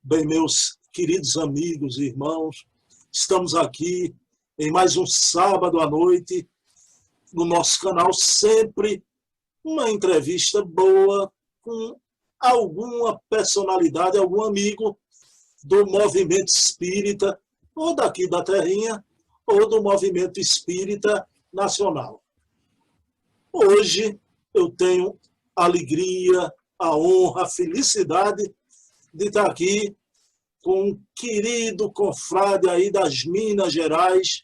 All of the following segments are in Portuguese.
Bem, meus queridos amigos e irmãos, estamos aqui em mais um sábado à noite, no nosso canal, sempre uma entrevista boa com alguma personalidade, algum amigo do movimento espírita, ou daqui da terrinha, ou do movimento espírita nacional. Hoje eu tenho a alegria, a honra, a felicidade de estar aqui com um querido confrade aí das Minas Gerais,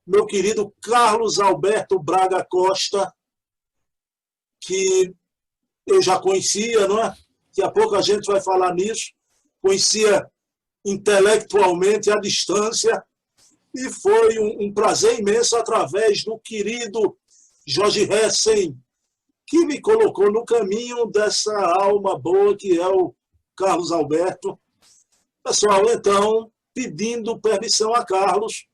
meu querido Carlos Alberto Braga Costa, que eu já conhecia, não é? Daqui a pouco a gente vai falar nisso, conhecia intelectualmente à distância, e foi um prazer imenso através do querido Jorge Hessen, que me colocou no caminho dessa alma boa que é o Carlos Alberto. Pessoal, então, pedindo permissão a Carlos,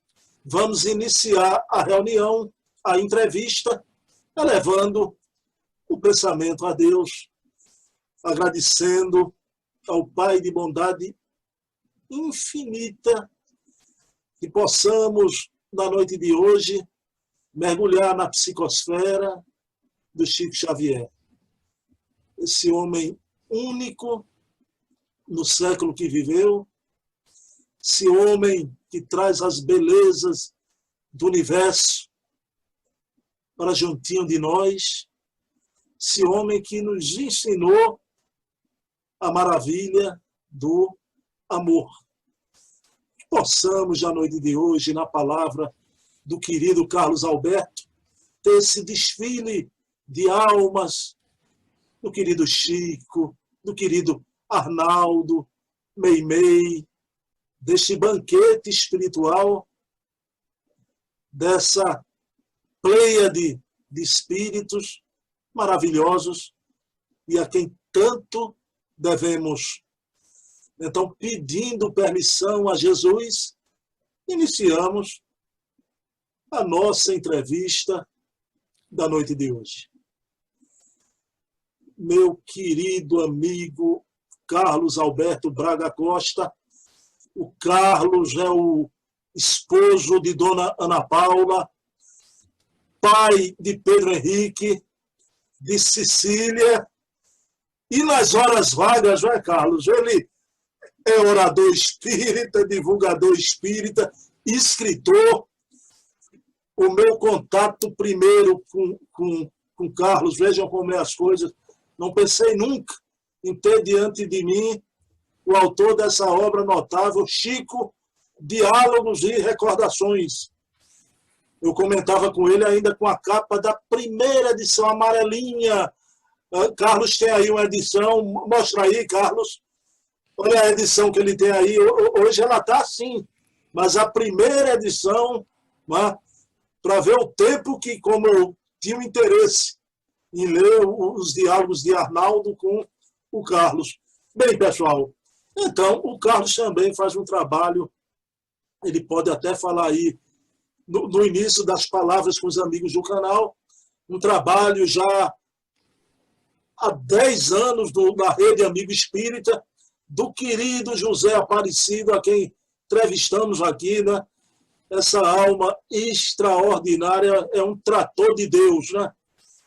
vamos iniciar a reunião, a entrevista, elevando o pensamento a Deus, agradecendo ao Pai de bondade infinita, que possamos, na noite de hoje, mergulhar na psicosfera do Chico Xavier. Esse homem único no século que viveu, esse homem que traz as belezas do universo para juntinho de nós, esse homem que nos ensinou a maravilha do amor. Que possamos, na noite de hoje, na palavra do querido Carlos Alberto, ter esse desfile de almas do querido Chico, do querido Arnaldo, Meimei, deste banquete espiritual, dessa pleiade de espíritos maravilhosos e a quem tanto devemos. Então, pedindo permissão a Jesus, iniciamos a nossa entrevista da noite de hoje. Meu querido amigo Carlos Alberto Braga Costa, o Carlos é o esposo de Dona Ana Paula, pai de Pedro Henrique, de Cecília, e nas horas vagas, não é, Carlos? Ele é orador espírita, divulgador espírita, escritor. O meu contato primeiro com Carlos, vejam como é as coisas, não pensei nunca em ter diante de mim o autor dessa obra notável, Chico, Diálogos e Recordações. Eu comentava com ele ainda com a capa da primeira edição amarelinha. Carlos tem aí uma edição, mostra aí, Carlos. Olha a edição que ele tem aí. Hoje ela está assim, mas a primeira edição, para ver o tempo que, como eu tinha um interesse em ler os diálogos de Arnaldo com o Carlos. Bem, pessoal, então o Carlos também faz um trabalho, ele pode até falar aí no início das palavras com os amigos do canal, um trabalho já há 10 anos da Rede Amigo Espírita, do querido José Aparecido, a quem entrevistamos aqui, né? Essa alma extraordinária, é um trator de Deus, né?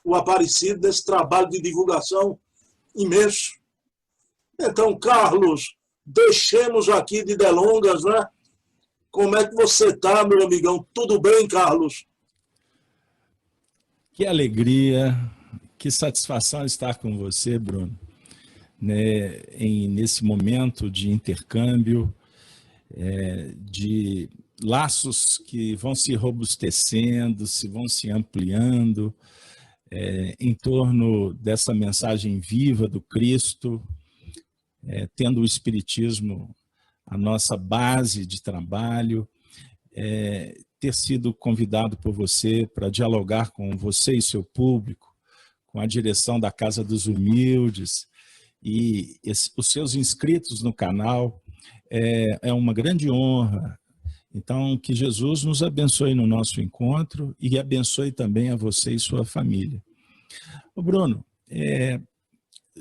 O Aparecido, desse trabalho de divulgação imenso. Então, Carlos, deixemos aqui de delongas, né? Como é que você está, meu amigão? Tudo bem, Carlos? Que alegria, que satisfação estar com você, Bruno, né? Nesse momento de intercâmbio, de laços que vão se robustecendo, vão se ampliando em torno dessa mensagem viva do Cristo, tendo o Espiritismo a nossa base de trabalho, ter sido convidado por você para dialogar com você e seu público, com a direção da Casa dos Humildes e os seus inscritos no canal, é uma grande honra. Então, que Jesus nos abençoe no nosso encontro e abençoe também a você e sua família. Ô Bruno,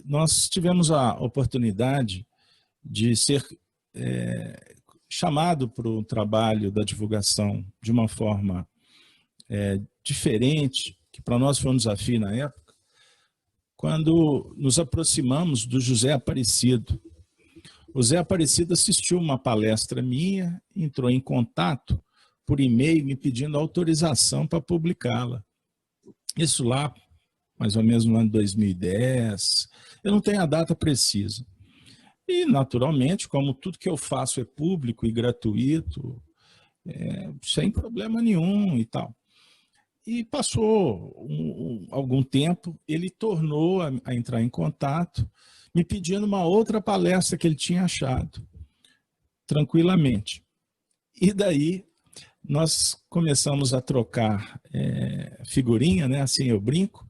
nós tivemos a oportunidade de ser chamado para o trabalho da divulgação de uma forma diferente, que para nós foi um desafio na época, quando nos aproximamos do José Aparecido. O Zé Aparecido assistiu uma palestra minha, entrou em contato por e-mail me pedindo autorização para publicá-la. Isso lá, mais ou menos no ano de 2010, eu não tenho a data precisa. E, naturalmente, como tudo que eu faço é público e gratuito, sem problema nenhum e tal. E passou algum tempo, ele tornou a entrar em contato, me pedindo uma outra palestra que ele tinha achado, tranquilamente. E daí nós começamos a trocar figurinha, né? Assim eu brinco,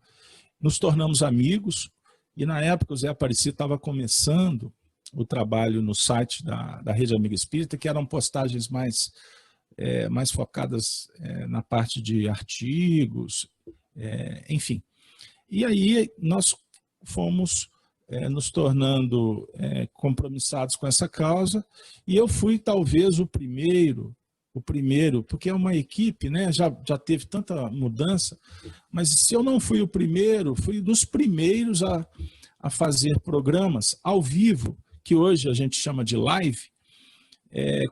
nos tornamos amigos, e na época o Zé Aparecido estava começando o trabalho no site da Rede Amigo Espírita, que eram postagens mais focadas na parte de artigos, enfim. E aí nós fomos nos tornando compromissados com essa causa, e eu fui talvez o primeiro, porque é uma equipe, né? Já teve tanta mudança, mas se eu não fui o primeiro, fui dos primeiros a fazer programas ao vivo, que hoje a gente chama de live,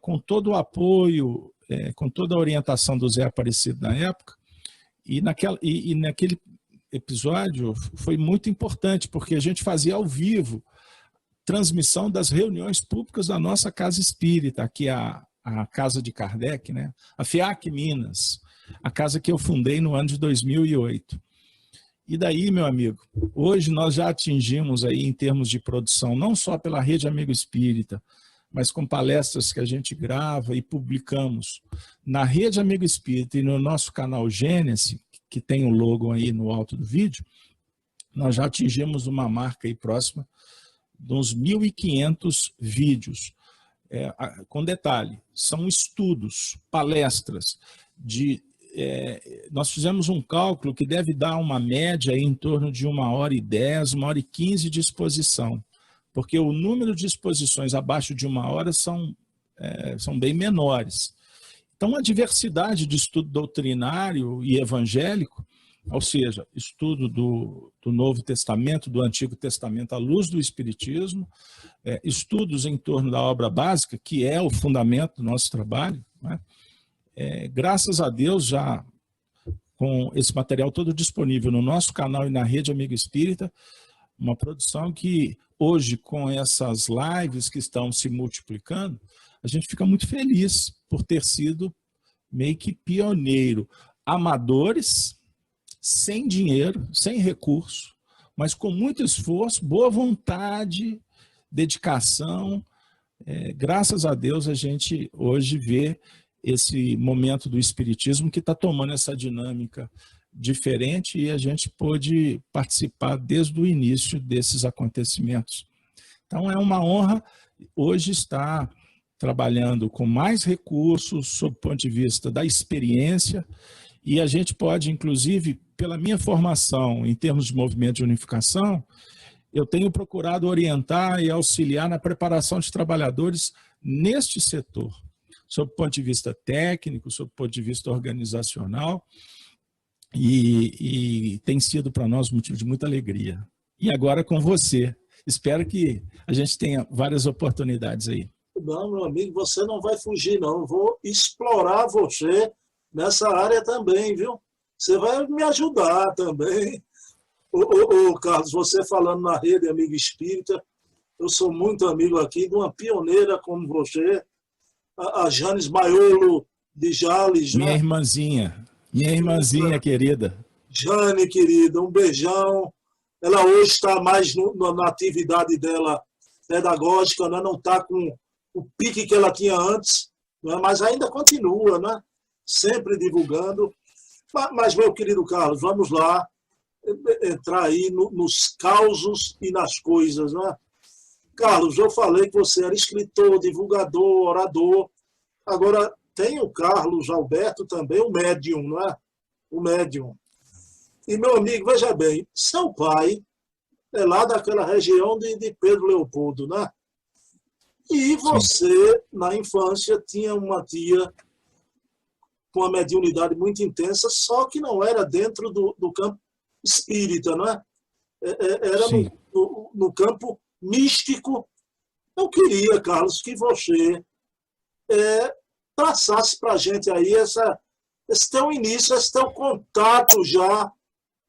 com todo o apoio, com toda a orientação do Zé Aparecido na época, e naquele episódio foi muito importante, porque a gente fazia ao vivo transmissão das reuniões públicas da nossa Casa Espírita, aqui a Casa de Kardec, né? A FIAC Minas, a casa que eu fundei no ano de 2008. E daí, meu amigo, hoje nós já atingimos aí em termos de produção, não só pela Rede Amigo Espírita, mas com palestras que a gente grava e publicamos na Rede Amigo Espírita e no nosso canal Gênesis, que tem o logo aí no alto do vídeo, nós já atingimos uma marca aí próxima de uns 1.500 vídeos. Com detalhe, são estudos, palestras, nós fizemos um cálculo que deve dar uma média aí em torno de 1h10, 1h15 de exposição, porque o número de exposições abaixo de 1 hora são bem menores. Então, a diversidade de estudo doutrinário e evangélico, ou seja, estudo do Novo Testamento, do Antigo Testamento à luz do Espiritismo, estudos em torno da obra básica, que é o fundamento do nosso trabalho, né? Graças a Deus, já com esse material todo disponível no nosso canal e na Rede Amigo Espírita, uma produção que hoje, com essas lives que estão se multiplicando, a gente fica muito feliz por ter sido meio que pioneiro. Amadores, sem dinheiro, sem recurso, mas com muito esforço, boa vontade, dedicação. Graças a Deus a gente hoje vê esse momento do Espiritismo que está tomando essa dinâmica diferente e a gente pôde participar desde o início desses acontecimentos. Então é uma honra hoje estar trabalhando com mais recursos sob o ponto de vista da experiência, e a gente pode, inclusive, pela minha formação em termos de movimento de unificação, eu tenho procurado orientar e auxiliar na preparação de trabalhadores neste setor, sob o ponto de vista técnico, sob o ponto de vista organizacional, e tem sido para nós motivo de muita alegria. E agora com você. Espero que a gente tenha várias oportunidades aí. Não, meu amigo, você não vai fugir, não. Eu vou explorar você nessa área também, viu? Você vai me ajudar também. Carlos, você falando na Rede Amigo Espírita, eu sou muito amigo aqui de uma pioneira como você, a Janes Maiolo de Jales. Minha irmãzinha querida. Jane, querida, um beijão. Ela hoje está mais na atividade dela pedagógica, né? Não está com o pique que ela tinha antes, né? Mas ainda continua, né? Sempre divulgando. Mas, meu querido Carlos, vamos lá entrar aí nos causos e nas coisas, né? Carlos, eu falei que você era escritor, divulgador, orador. Agora, tem o Carlos Alberto também, o médium, não é? O médium. E, meu amigo, veja bem, seu pai é lá daquela região de Pedro Leopoldo, né? E Sim. você, na infância, tinha uma tia com uma mediunidade muito intensa, só que não era dentro do campo espírita, não é? Era Sim. no campo místico. Eu queria, Carlos, que você passasse para a gente aí esse teu início, esse teu contato já,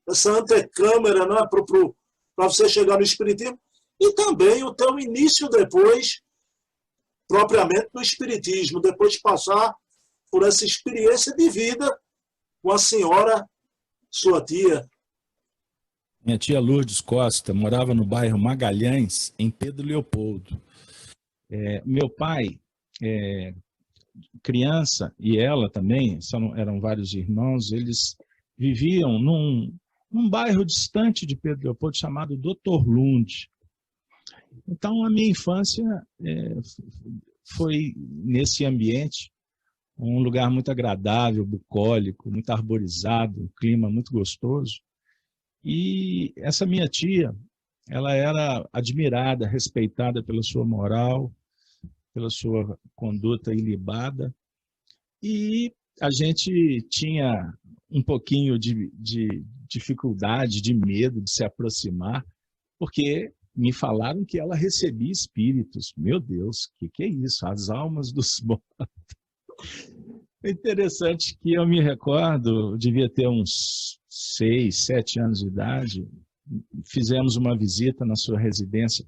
essa antecâmara, né, para você chegar no Espiritismo, e também o teu início depois, propriamente no Espiritismo, depois de passar por essa experiência de vida com a senhora, sua tia. Minha tia Lourdes Costa morava no bairro Magalhães, em Pedro Leopoldo. Meu pai, criança, e ela também, eram vários irmãos, eles viviam num bairro distante de Pedro Leopoldo chamado Doutor Lund. Então, a minha infância foi nesse ambiente, um lugar muito agradável, bucólico, muito arborizado, um clima muito gostoso. E essa minha tia, ela era admirada, respeitada pela sua moral, pela sua conduta ilibada, e a gente tinha um pouquinho de dificuldade, de medo de se aproximar, porque me falaram que ela recebia espíritos. Meu Deus, o que é isso? As almas dos mortos. É interessante que eu me recordo, eu devia ter uns 6, 7 anos de idade, fizemos uma visita na sua residência.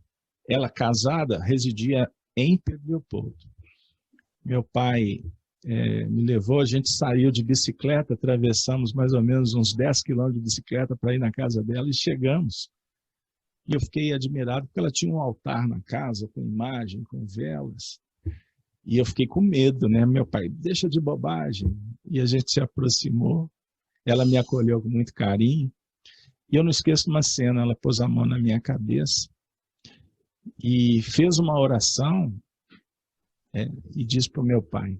Ela, casada, residia em Pedro Leopoldo. Meu pai me levou, a gente saiu de bicicleta, atravessamos mais ou menos uns 10 quilômetros de bicicleta para ir na casa dela e chegamos. E eu fiquei admirado porque ela tinha um altar na casa, com imagem, com velas. E eu fiquei com medo, né? Meu pai, deixa de bobagem. E a gente se aproximou, ela me acolheu com muito carinho. E eu não esqueço uma cena, ela pôs a mão na minha cabeça e fez uma oração e disse para o meu pai,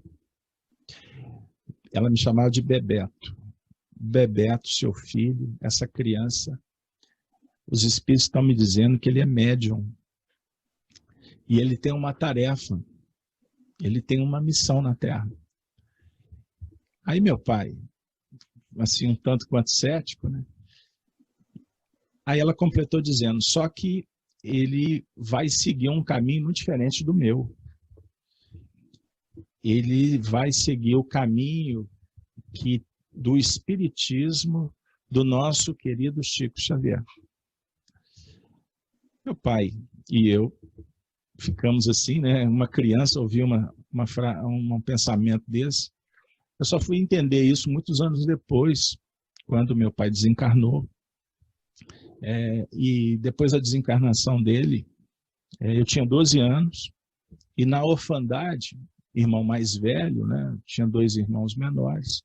ela me chamava de Bebeto. Bebeto, seu filho, essa criança, os espíritos estão me dizendo que ele é médium. E ele tem uma tarefa, ele tem uma missão na Terra. Aí meu pai, assim, um tanto quanto cético, né? Aí ela completou dizendo, só que ele vai seguir um caminho muito diferente do meu. Ele vai seguir o caminho do espiritismo do nosso querido Chico Xavier. Meu pai e eu ficamos assim, né? Uma criança ouvir um pensamento desse. Eu só fui entender isso muitos anos depois, quando meu pai desencarnou. E depois da desencarnação dele, eu tinha 12 anos, e na orfandade, irmão mais velho, né? Tinha 2 irmãos menores,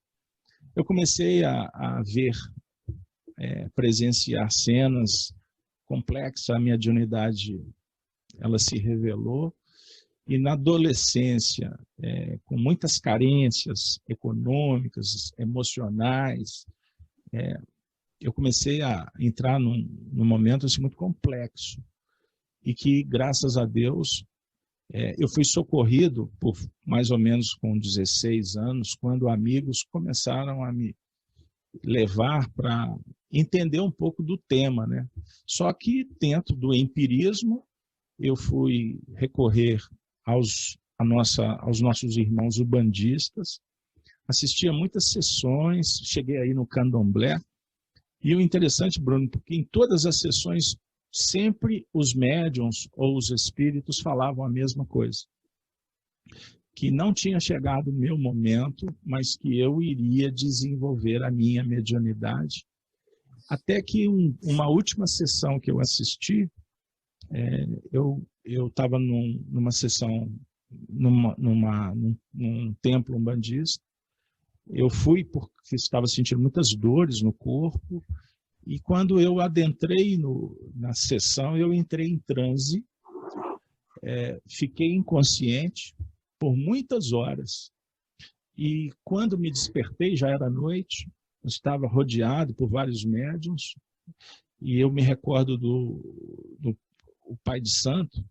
eu comecei a ver, presenciar cenas complexas, a mediunidade ela se revelou, e na adolescência, com muitas carências econômicas, emocionais, eu comecei a entrar num momento assim, muito complexo, e que, graças a Deus, eu fui socorrido por mais ou menos com 16 anos, quando amigos começaram a me levar para entender um pouco do tema, né? Só que dentro do empirismo, eu fui recorrer aos nossos irmãos ubandistas, assistia muitas sessões, cheguei aí no candomblé, e o interessante, Bruno, porque em todas as sessões, sempre os médiuns ou os espíritos falavam a mesma coisa, que não tinha chegado o meu momento, mas que eu iria desenvolver a minha mediunidade, até que uma última sessão que eu assisti, eu estava numa sessão, num templo umbandista. Eu fui porque estava sentindo muitas dores no corpo, e quando eu adentrei na sessão, eu entrei em transe, fiquei inconsciente por muitas horas, e quando me despertei, já era noite, eu estava rodeado por vários médiuns, e eu me recordo do Pai de Santo,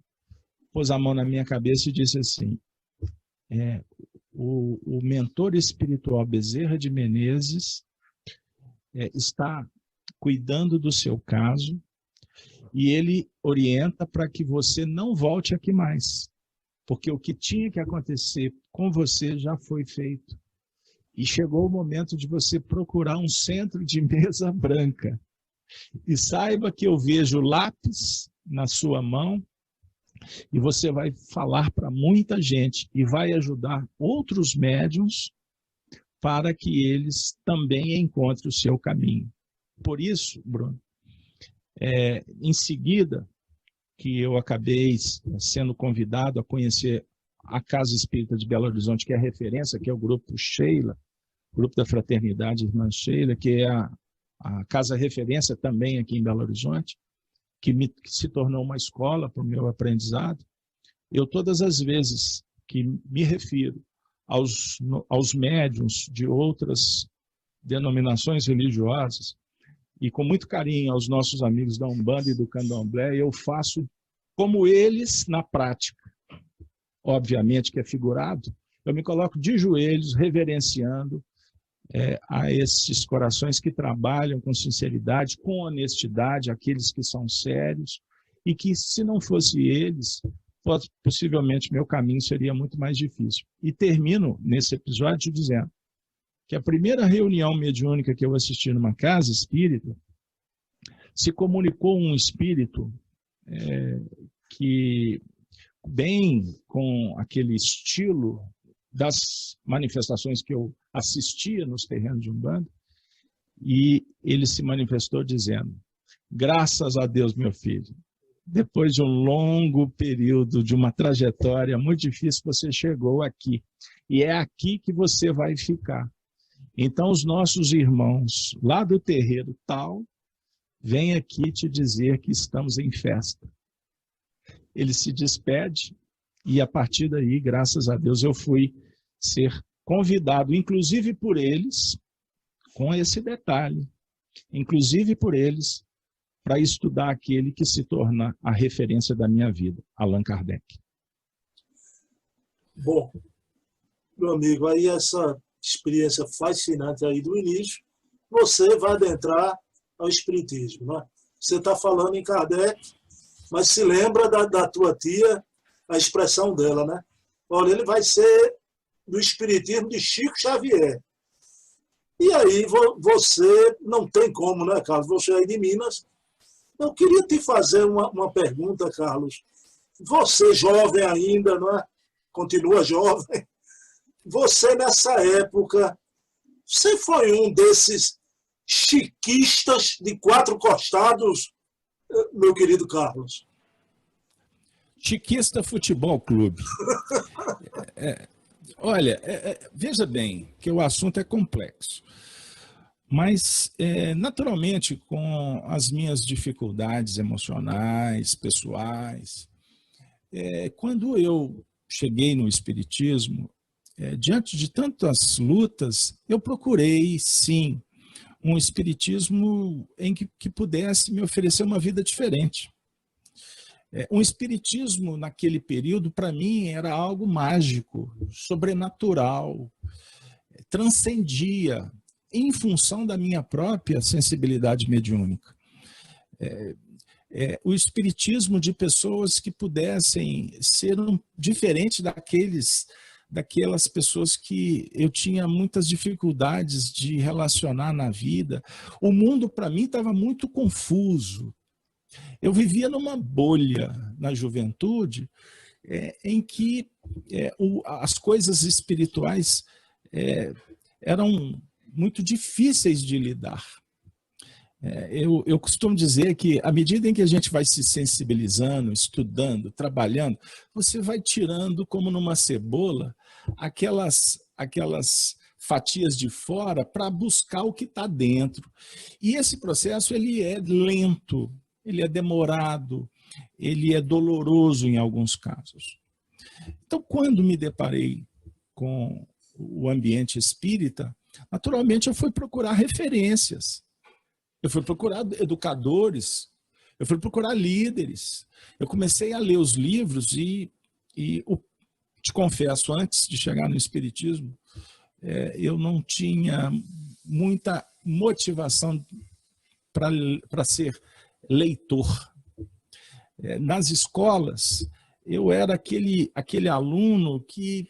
pôs a mão na minha cabeça e disse assim, o mentor espiritual Bezerra de Menezes está cuidando do seu caso e ele orienta para que você não volte aqui mais, porque o que tinha que acontecer com você já foi feito. E chegou o momento de você procurar um centro de mesa branca. E saiba que eu vejo lápis na sua mão e você vai falar para muita gente e vai ajudar outros médiuns para que eles também encontrem o seu caminho. Por isso, Bruno, em seguida que eu acabei sendo convidado a conhecer a Casa Espírita de Belo Horizonte, que é a referência, que é o Grupo Sheila, Grupo da Fraternidade Irmã Sheila, que é a casa referência também aqui em Belo Horizonte, que se tornou uma escola para o meu aprendizado. Eu, todas as vezes que me refiro aos médiuns de outras denominações religiosas, e com muito carinho aos nossos amigos da Umbanda e do Candomblé, eu faço como eles na prática. Obviamente que é figurado, eu me coloco de joelhos, reverenciando a esses corações que trabalham com sinceridade, com honestidade, aqueles que são sérios, e que, se não fosse eles, possivelmente meu caminho seria muito mais difícil. E termino nesse episódio dizendo que a primeira reunião mediúnica que eu assisti numa casa espírita, se comunicou um espírito que, bem com aquele estilo das manifestações que eu assistia nos terrenos de Umbanda, e ele se manifestou dizendo: graças a Deus, meu filho, depois de um longo período, de uma trajetória muito difícil, você chegou aqui, e é aqui que você vai ficar. Então, os nossos irmãos lá do terreiro tal, vêm aqui te dizer que estamos em festa. Ele se despede e, a partir daí, graças a Deus, eu fui ser convidado, inclusive por eles, com esse detalhe, inclusive por eles, para estudar aquele que se torna a referência da minha vida, Allan Kardec. Bom, meu amigo, aí essa experiência fascinante aí do início, você vai adentrar ao Espiritismo, né? Você está falando em Kardec, mas se lembra da tua tia, a expressão dela, né? Olha, ele vai ser do Espiritismo de Chico Xavier. E aí você não tem como, né, Carlos? Você é de Minas. Eu queria te fazer uma pergunta, Carlos. Você jovem ainda, não é? Continua jovem. Você, nessa época, você foi um desses chiquistas de 4 costados, meu querido Carlos? Chiquista Futebol Clube. Olha, veja bem que o assunto é complexo. Mas, naturalmente, com as minhas dificuldades emocionais, pessoais, quando eu cheguei no Espiritismo, diante de tantas lutas, eu procurei, sim, um espiritismo em que pudesse me oferecer uma vida diferente. Um espiritismo, naquele período, para mim, era algo mágico, sobrenatural, transcendia, em função da minha própria sensibilidade mediúnica. O espiritismo de pessoas que pudessem ser diferente daquelas pessoas que eu tinha muitas dificuldades de relacionar na vida. O mundo, para mim, estava muito confuso. Eu vivia numa bolha na juventude em que as coisas espirituais eram muito difíceis de lidar. Eu costumo dizer que, à medida em que a gente vai se sensibilizando, estudando, trabalhando, você vai tirando, como numa cebola, aquelas fatias de fora para buscar o que está dentro. E esse processo ele é lento, ele é demorado, ele é doloroso em alguns casos. Então, quando me deparei com o ambiente espírita, naturalmente eu fui procurar referências. Eu fui procurar educadores Eu fui procurar líderes. Eu comecei a ler os livros te confesso, antes de chegar no Espiritismo, eu não tinha muita motivação para ser leitor. Nas escolas, eu era aquele aluno que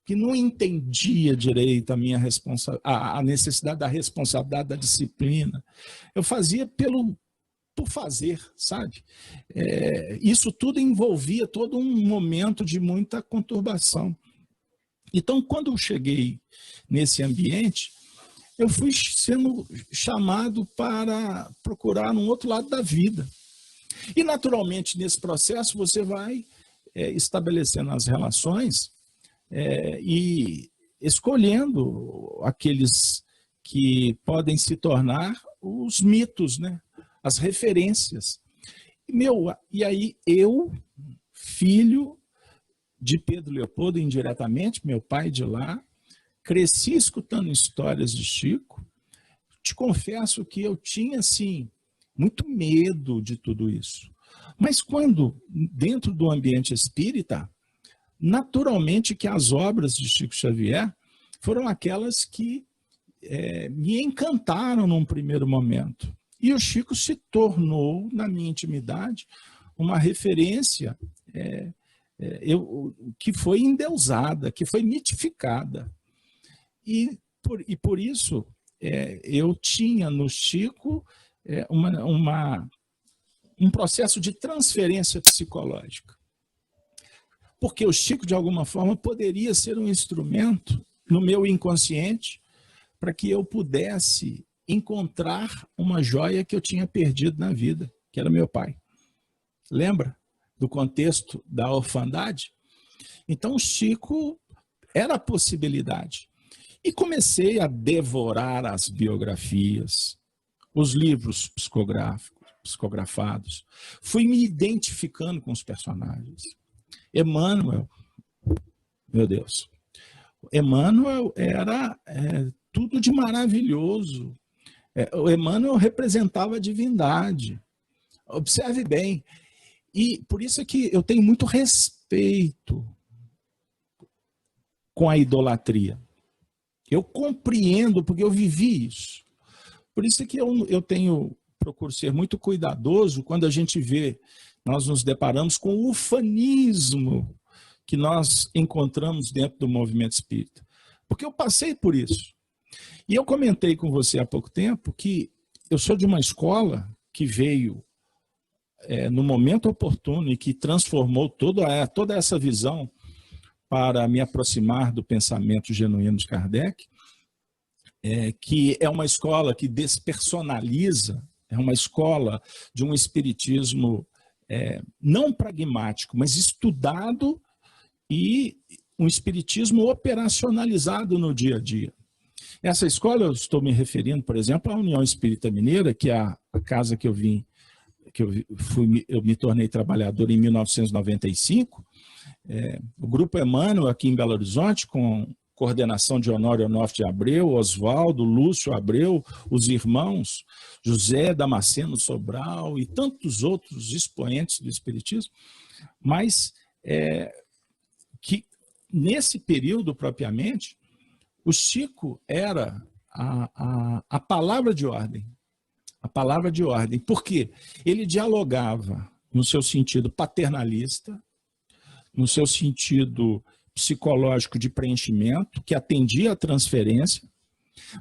não entendia direito a necessidade da responsabilidade da disciplina. Eu fazia por fazer, sabe? Isso tudo envolvia todo um momento de muita conturbação. Então, quando eu cheguei nesse ambiente, eu fui sendo chamado para procurar um outro lado da vida. E, naturalmente, nesse processo, você vai estabelecendo as relações e escolhendo aqueles que podem se tornar os mitos, né? As referências. E aí eu, filho de Pedro Leopoldo, indiretamente, meu pai de lá, cresci escutando histórias de Chico. Te confesso que eu tinha, assim, muito medo de tudo isso. Mas quando, dentro do ambiente espírita, naturalmente que as obras de Chico Xavier foram aquelas que me encantaram num primeiro momento. E o Chico se tornou, na minha intimidade, uma referência que foi endeusada, que foi mitificada. E por isso eu tinha no Chico um processo de transferência psicológica. Porque o Chico, de alguma forma, poderia ser um instrumento no meu inconsciente para que eu pudesse encontrar uma joia que eu tinha perdido na vida, que era meu pai. Lembra do contexto da orfandade? Então, o Chico era a possibilidade. E comecei a devorar as biografias, os livros psicografados. Fui me identificando com os personagens. Emmanuel, meu Deus, Emmanuel era tudo de maravilhoso. O Emmanuel representava a divindade. Observe bem. E por isso é que eu tenho muito respeito com a idolatria. Eu compreendo, porque eu vivi isso. Por isso é que eu procuro ser muito cuidadoso quando a gente vê, nós nos deparamos com o ufanismo que nós encontramos dentro do movimento espírita. Porque eu passei por isso. E eu comentei com você há pouco tempo que eu sou de uma escola que veio no momento oportuno e que transformou toda essa visão para me aproximar do pensamento genuíno de Kardec, que é uma escola que despersonaliza, é uma escola de um espiritismo não pragmático, mas estudado e um espiritismo operacionalizado no dia a dia. Essa escola, eu estou me referindo, por exemplo, à União Espírita Mineira, que é a casa que eu me tornei trabalhador em 1995. O Grupo Emmanuel, aqui em Belo Horizonte, com coordenação de Honório Onofre de Abreu, Oswaldo, Lúcio Abreu, os irmãos José Damasceno Sobral e tantos outros expoentes do espiritismo, mas que nesse período propriamente, o Chico era a palavra de ordem. A palavra de ordem. Por quê? Ele dialogava no seu sentido paternalista, no seu sentido psicológico de preenchimento, que atendia à transferência,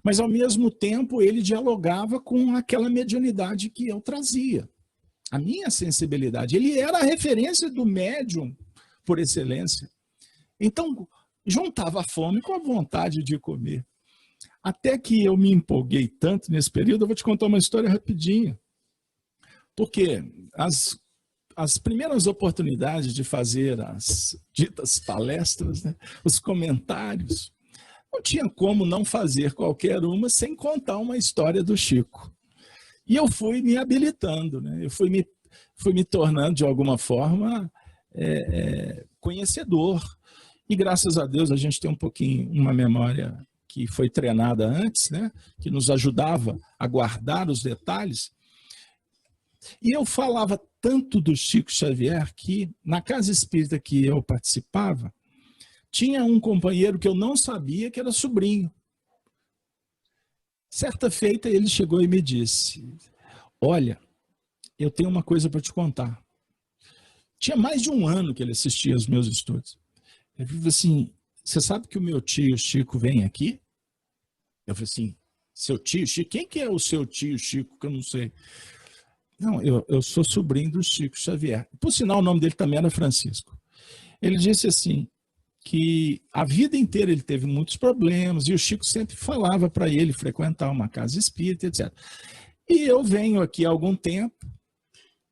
mas, ao mesmo tempo, ele dialogava com aquela mediunidade que eu trazia, a minha sensibilidade. Ele era a referência do médium por excelência. Então, juntava a fome com a vontade de comer. Até que eu me empolguei tanto nesse período, eu vou te contar uma história rapidinha. Porque as primeiras oportunidades de fazer as ditas palestras, né, os comentários, não tinha como não fazer qualquer uma sem contar uma história do Chico. E eu fui me habilitando, né? Eu fui me tornando, de alguma forma, conhecedor. E, graças a Deus, a gente tem uma memória que foi treinada antes, né? Que nos ajudava a guardar os detalhes. E eu falava tanto do Chico Xavier que, na casa espírita que eu participava, tinha um companheiro que eu não sabia que era sobrinho. Certa feita, ele chegou e me disse, olha, eu tenho uma coisa para te contar. Tinha mais de um ano que ele assistia aos meus estudos. Ele falou assim, você sabe que o meu tio Chico vem aqui? Eu falei assim, seu tio Chico? Quem que é o seu tio Chico, que eu não sei? Não, eu sou sobrinho do Chico Xavier. Por sinal, o nome dele também era Francisco. Ele disse assim, que a vida inteira ele teve muitos problemas, e o Chico sempre falava para ele frequentar uma casa espírita, etc. E eu venho aqui há algum tempo,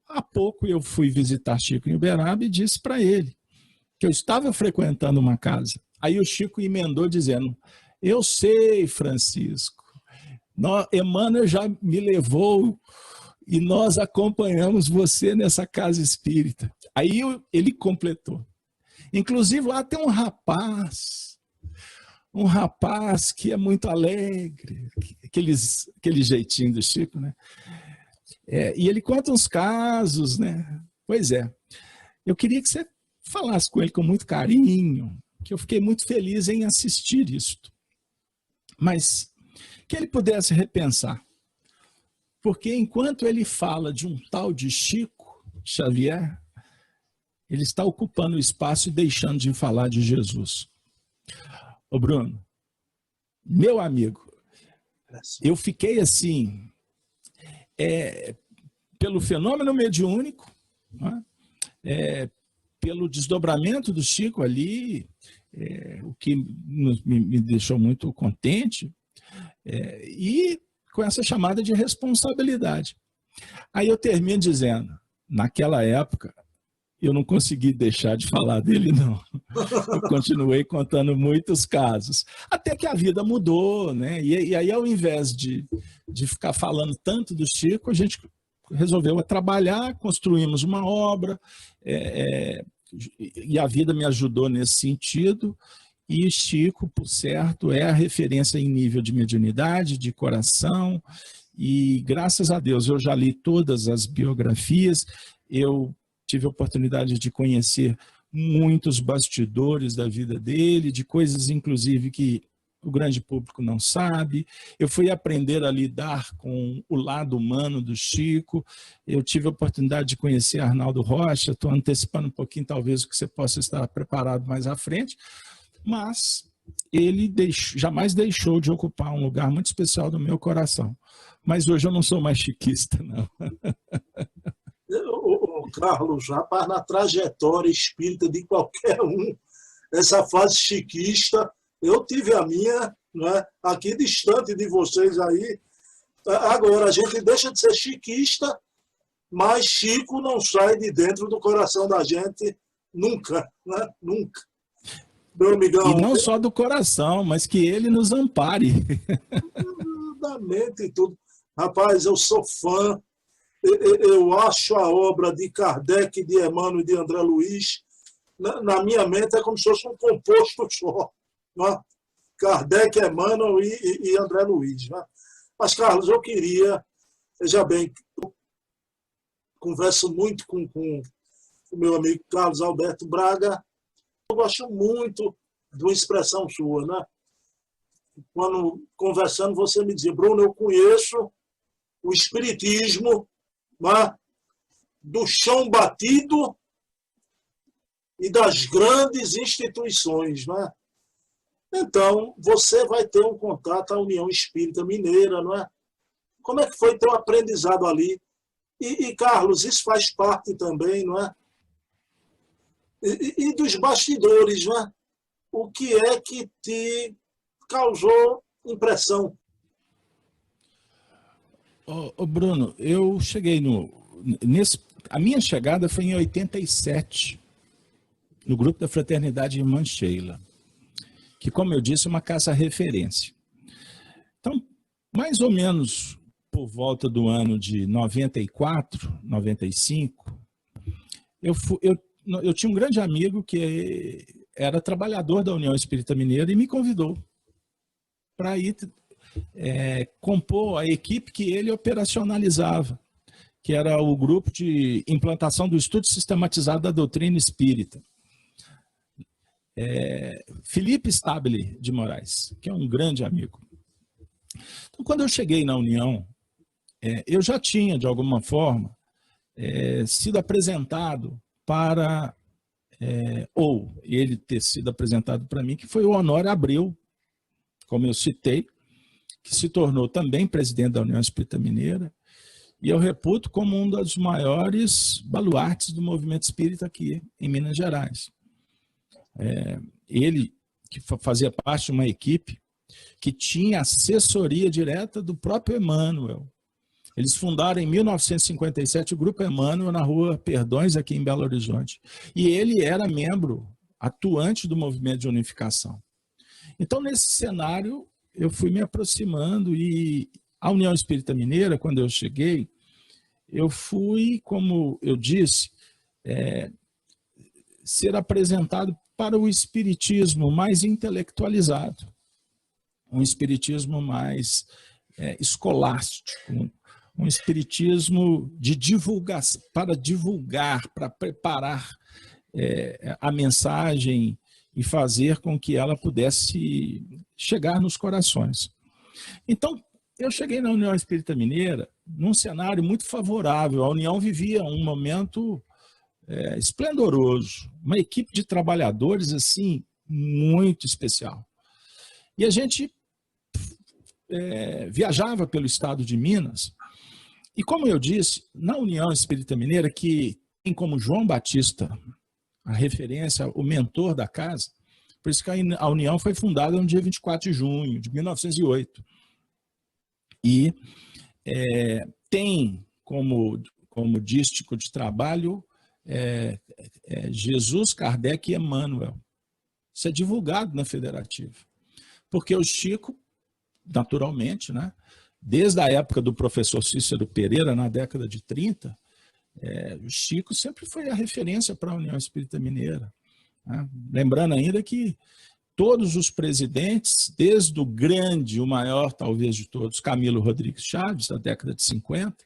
há pouco eu fui visitar Chico em Uberaba e disse para ele que eu estava frequentando uma casa. Aí o Chico emendou dizendo, eu sei, Francisco, Emmanuel já me levou e nós acompanhamos você nessa casa espírita. Aí ele completou. Inclusive lá tem um rapaz que é muito alegre, aquele jeitinho do Chico, né? E ele conta uns casos, né? Pois é, eu queria que você falasse com ele com muito carinho, que eu fiquei muito feliz em assistir isto. Mas que ele pudesse repensar, porque enquanto ele fala de um tal de Chico Xavier, ele está ocupando o espaço e deixando de falar de Jesus. Ô Bruno, meu amigo, eu fiquei assim, pelo fenômeno mediúnico, né? Pelo desdobramento do Chico ali, o que me deixou muito contente, e com essa chamada de responsabilidade. Aí eu termino dizendo, naquela época, eu não consegui deixar de falar dele, não. Eu continuei contando muitos casos. Até que a vida mudou, né? E aí, ao invés de ficar falando tanto do Chico, a gente resolveu trabalhar, construímos uma obra, e a vida me ajudou nesse sentido. E Chico, por certo, é a referência em nível de mediunidade, de coração. E, graças a Deus, eu já li todas as biografias, eu tive a oportunidade de conhecer muitos bastidores da vida dele, de coisas, inclusive, que o grande público não sabe. Eu fui aprender a lidar com o lado humano do Chico. Eu tive a oportunidade de conhecer Arnaldo Rocha. Estou antecipando um pouquinho, talvez, o que você possa estar preparado mais à frente. Mas ele jamais deixou de ocupar um lugar muito especial no meu coração. Mas hoje eu não sou mais chiquista, não. Carlos, rapaz, na trajetória espírita de qualquer um, essa fase chiquista, eu tive a minha, né, aqui distante de vocês aí. Agora, a gente deixa de ser chiquista, mas Chico não sai de dentro do coração da gente nunca, né? Nunca. Meu amigão, e não só do coração, mas que ele nos ampare. Da mente e tudo. Rapaz, eu sou fã. Eu acho a obra de Kardec, de Emmanuel e de André Luiz, na minha mente, é como se fosse um composto só. Né? Kardec, Emmanuel e André Luiz. Né? Mas, Carlos, eu queria, veja bem, eu converso muito com o meu amigo Carlos Alberto Braga. Eu gosto muito de uma expressão sua. Né? Quando conversando, você me dizia, Bruno, eu conheço o espiritismo, né, do chão batido e das grandes instituições. Né? Então, você vai ter um contato à União Espírita Mineira. Não é? Como é que foi teu aprendizado ali? E, Carlos, isso faz parte também, não é? E dos bastidores, não é? O que é que te causou impressão? Bruno, eu cheguei a minha chegada foi em 87, no grupo da Fraternidade Irmã Sheila, que, como eu disse, é uma casa referência. Então, mais ou menos por volta do ano de 94, 95, eu tinha um grande amigo que era trabalhador da União Espírita Mineira e me convidou para ir compor a equipe que ele operacionalizava. que era o grupo de implantação do estudo sistematizado da doutrina espírita. Felipe Stabile de Moraes, que é um grande amigo. Então, quando eu cheguei na União, eu já tinha, de alguma forma, sido apresentado para, ou ele ter sido apresentado para mim, que foi o Honório Abreu, como eu citei, que se tornou também presidente da União Espírita Mineira, e eu reputo como um dos maiores baluartes do movimento espírita aqui em Minas Gerais. Ele, que fazia parte de uma equipe que tinha assessoria direta do próprio Emmanuel. Eles fundaram em 1957 o Grupo Emmanuel na Rua Perdões, aqui em Belo Horizonte. E ele era membro atuante do movimento de unificação. Então, nesse cenário, eu fui me aproximando e a União Espírita Mineira, quando eu cheguei, eu fui, como eu disse, ser apresentado para o espiritismo mais intelectualizado, um espiritismo mais escolástico, um espiritismo de divulgação, para divulgar, para preparar a mensagem e fazer com que ela pudesse chegar nos corações. Então, eu cheguei na União Espírita Mineira num cenário muito favorável. A União vivia um momento esplendoroso, uma equipe de trabalhadores assim muito especial. E a gente viajava pelo estado de Minas, e como eu disse, na União Espírita Mineira, que tem como João Batista a referência, o mentor da casa, por isso que a União foi fundada no dia 24 de junho de 1908. E tem como dístico de trabalho Jesus, Kardec e Emmanuel. Isso é divulgado na Federativa. Porque o Chico, naturalmente, né, desde a época do professor Cícero Pereira, na década de 30, o Chico sempre foi a referência para a União Espírita Mineira. Né? Lembrando ainda que todos os presidentes, desde o grande, o maior talvez de todos, Camilo Rodrigues Chaves, da década de 50,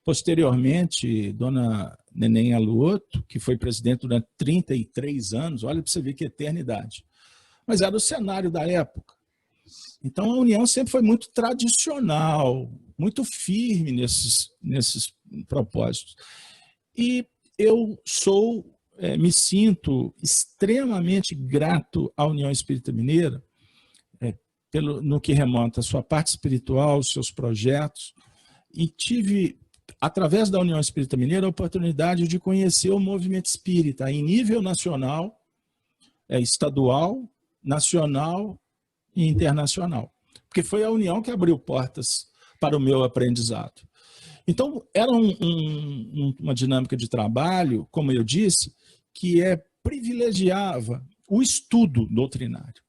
posteriormente, dona Neném Aluoto, que foi presidente durante 33 anos, olha para você ver que eternidade. Mas era o cenário da época. Então, a União sempre foi muito tradicional, muito firme nesses propósitos. E eu me sinto extremamente grato à União Espírita Mineira, no que remonta à sua parte espiritual, os seus projetos, e tive, através da União Espírita Mineira, a oportunidade de conhecer o movimento espírita em nível nacional, estadual, nacional e internacional. Porque foi a União que abriu portas para o meu aprendizado. Então, era uma dinâmica de trabalho, como eu disse, que privilegiava o estudo doutrinário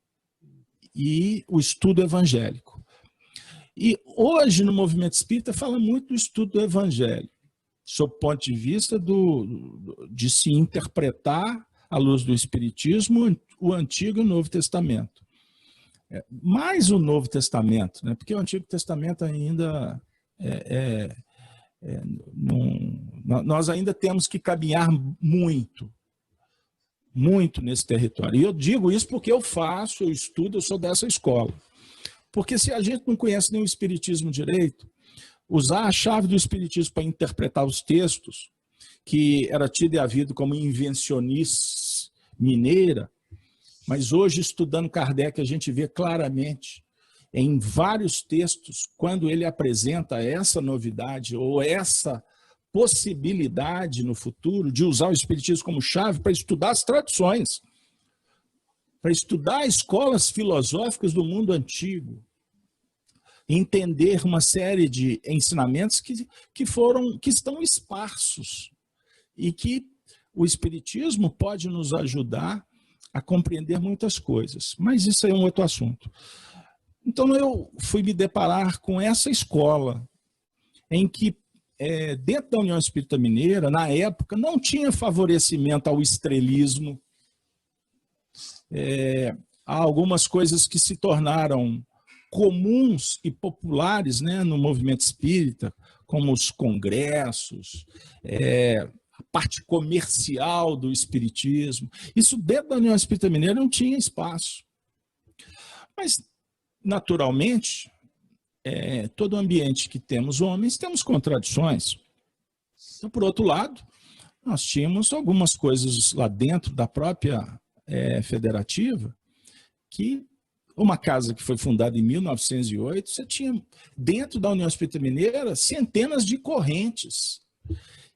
e o estudo evangélico. E hoje, no movimento espírita, fala muito do estudo do evangelho, sob o ponto de vista de se interpretar, à luz do espiritismo, o Antigo e o Novo Testamento. Mais o Novo Testamento, né? Porque o Antigo Testamento ainda nós ainda temos que caminhar muito nesse território. E eu digo isso porque eu estudo, eu sou dessa escola. Porque se a gente não conhece nem o espiritismo direito, usar a chave do espiritismo para interpretar os textos, que era tido e havido como invencionice mineira, mas hoje, estudando Kardec, a gente vê claramente em vários textos, quando ele apresenta essa novidade ou essa possibilidade no futuro de usar o espiritismo como chave para estudar as tradições, para estudar escolas filosóficas do mundo antigo, entender uma série de ensinamentos que estão esparsos e que o espiritismo pode nos ajudar a compreender muitas coisas, mas isso é um outro assunto. Então eu fui me deparar com essa escola em que dentro da União Espírita Mineira, na época, não tinha favorecimento ao estrelismo. Há algumas coisas que se tornaram comuns e populares, né, no movimento espírita, como os congressos, a parte comercial do espiritismo. Isso dentro da União Espírita Mineira não tinha espaço. Mas, naturalmente, todo ambiente que temos homens, temos contradições. Então, por outro lado, nós tínhamos algumas coisas lá dentro da própria federativa, que uma casa que foi fundada em 1908, você tinha dentro da União Espírita Mineira centenas de correntes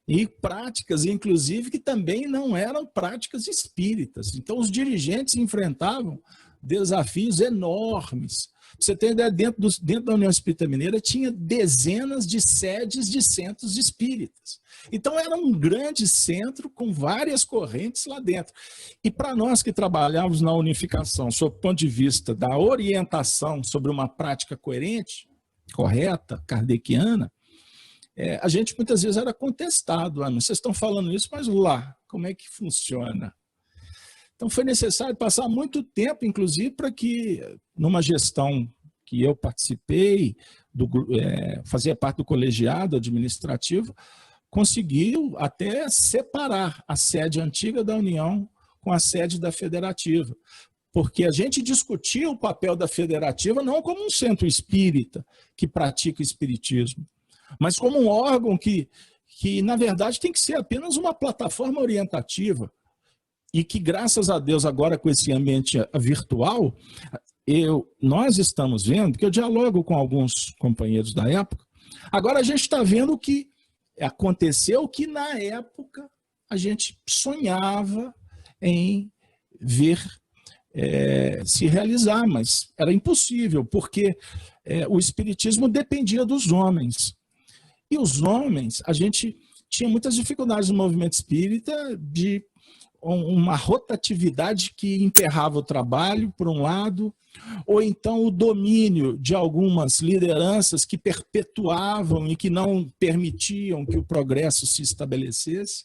e práticas, inclusive, que também não eram práticas espíritas. Então, os dirigentes enfrentavam desafios enormes. Você tem ideia, dentro da União Espírita Mineira tinha dezenas de sedes de centros espíritas. Então era um grande centro com várias correntes lá dentro. E para nós que trabalhávamos na unificação, sob o ponto de vista da orientação sobre uma prática coerente, correta, kardeciana, a gente muitas vezes era contestado. Vocês estão falando isso, mas lá, como é que funciona? Então foi necessário passar muito tempo, inclusive, para que, numa gestão que eu participei, fazia parte do colegiado administrativo, conseguiu até separar a sede antiga da União com a sede da federativa. Porque a gente discutia o papel da federativa não como um centro espírita que pratica o espiritismo, mas como um órgão que na verdade, tem que ser apenas uma plataforma orientativa. E que, graças a Deus, agora com esse ambiente virtual, nós estamos vendo, que eu dialogo com alguns companheiros da época, agora a gente está vendo o que aconteceu, que na época a gente sonhava em ver se realizar, mas era impossível, porque o espiritismo dependia dos homens. E os homens, a gente tinha muitas dificuldades no movimento espírita de uma rotatividade que emperrava o trabalho, por um lado, ou então o domínio de algumas lideranças que perpetuavam e que não permitiam que o progresso se estabelecesse.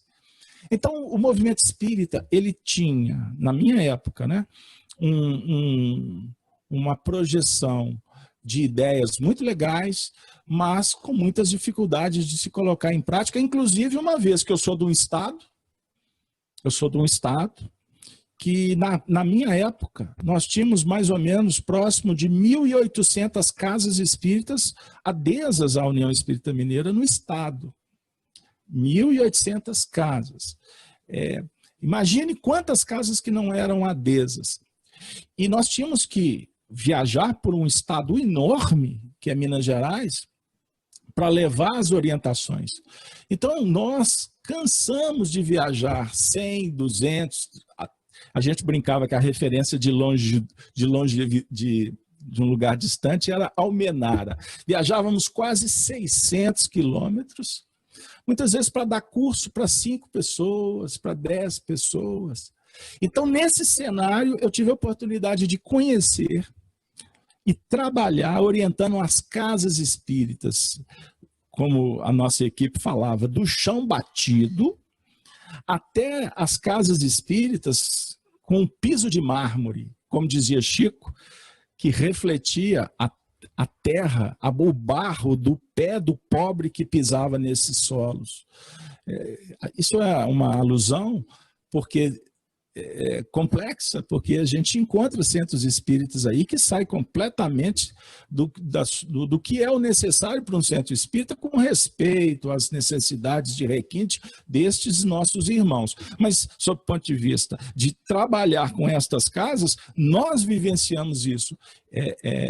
Então, o movimento espírita, ele tinha, na minha época, né, uma projeção de ideias muito legais, mas com muitas dificuldades de se colocar em prática, inclusive uma vez que eu sou de um estado que, na minha época, nós tínhamos mais ou menos próximo de 1.800 casas espíritas adesas à União Espírita Mineira no estado. 1.800 casas. Imagine quantas casas que não eram adesas. E nós tínhamos que viajar por um estado enorme, que é Minas Gerais, para levar as orientações. Então, nós cansamos de viajar 100, 200, a gente brincava que a referência de um lugar distante era Almenara. Viajávamos quase 600 quilômetros, muitas vezes para dar curso para 5 pessoas, para 10 pessoas. Então, nesse cenário, eu tive a oportunidade de conhecer e trabalhar orientando as casas espíritas, como a nossa equipe falava, do chão batido até as casas espíritas com um piso de mármore, como dizia Chico, que refletia a terra, o barro do pé do pobre que pisava nesses solos. Isso é uma alusão porque complexa, porque a gente encontra centros espíritas aí que saem completamente do que é o necessário para um centro espírita, com respeito às necessidades de requinte destes nossos irmãos. Mas, sob o ponto de vista de trabalhar com estas casas, nós vivenciamos isso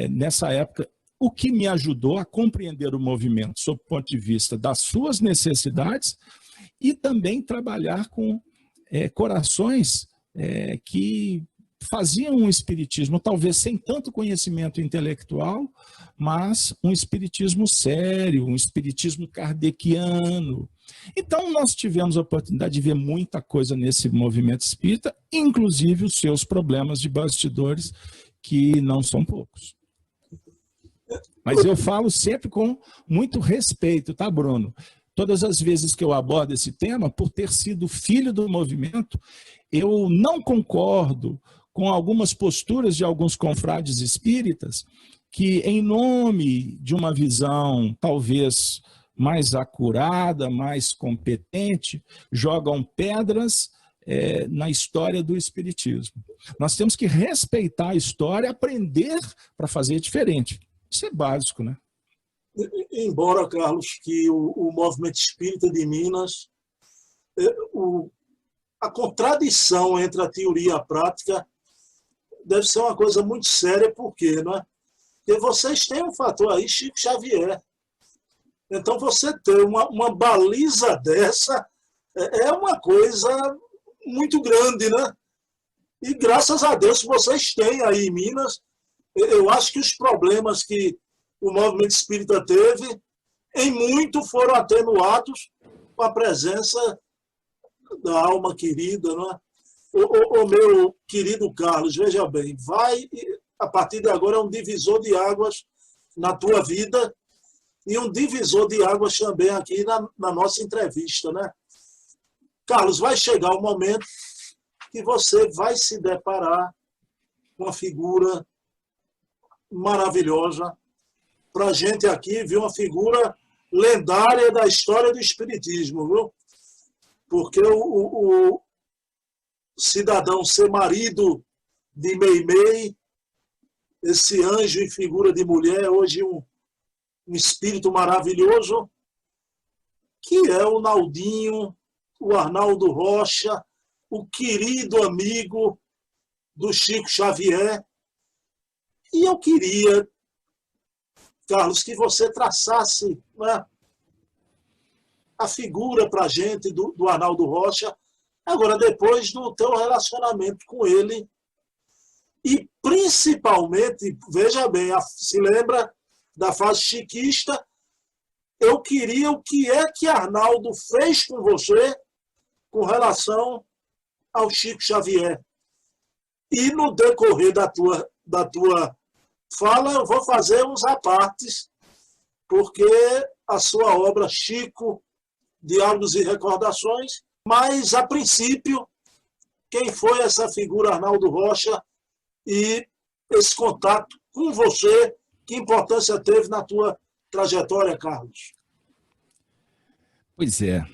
nessa época, o que me ajudou a compreender o movimento, sob o ponto de vista das suas necessidades, e também trabalhar com corações que faziam um espiritismo, talvez sem tanto conhecimento intelectual, mas um espiritismo sério, um espiritismo kardeciano. Então, nós tivemos a oportunidade de ver muita coisa nesse movimento espírita, inclusive os seus problemas de bastidores, que não são poucos. Mas eu falo sempre com muito respeito, tá, Bruno? Todas as vezes que eu abordo esse tema, por ter sido filho do movimento, eu não concordo com algumas posturas de alguns confrades espíritas que, em nome de uma visão talvez mais acurada, mais competente, jogam pedras na história do espiritismo. Nós temos que respeitar a história, aprender para fazer diferente. Isso é básico, né? Embora, Carlos, que o movimento espírita de Minas, a contradição entre a teoria e a prática deve ser uma coisa muito séria, por quê, não é? Porque vocês têm um fator aí, Chico Xavier. Então, você ter uma baliza dessa é uma coisa muito grande, né? E graças a Deus vocês têm aí em Minas. Eu acho que os problemas que o movimento espírita teve, em muito foram atenuados com a presença da alma querida, não é? O meu querido Carlos, veja bem, a partir de agora, é um divisor de águas na tua vida e um divisor de águas também aqui na nossa entrevista, né? Carlos, vai chegar o momento que você vai se deparar com uma figura maravilhosa. Para a gente aqui, viu, uma figura lendária da história do espiritismo, viu? Porque o cidadão ser marido de Meimei, esse anjo em figura de mulher, hoje um espírito maravilhoso, que é o Naldinho, o Arnaldo Rocha, o querido amigo do Chico Xavier. E eu queria, Carlos, que você traçasse, né, a figura para a gente do Arnaldo Rocha, agora depois do teu relacionamento com ele. E principalmente, veja bem, se lembra da fase chiquista, eu queria o que é que Arnaldo fez com você com relação ao Chico Xavier. E no decorrer da tua fala, eu vou fazer uns apartes, porque a sua obra Chico, Diálogos e Recordações, mas, a princípio, quem foi essa figura Arnaldo Rocha e esse contato com você, que importância teve na tua trajetória, Carlos? Pois é,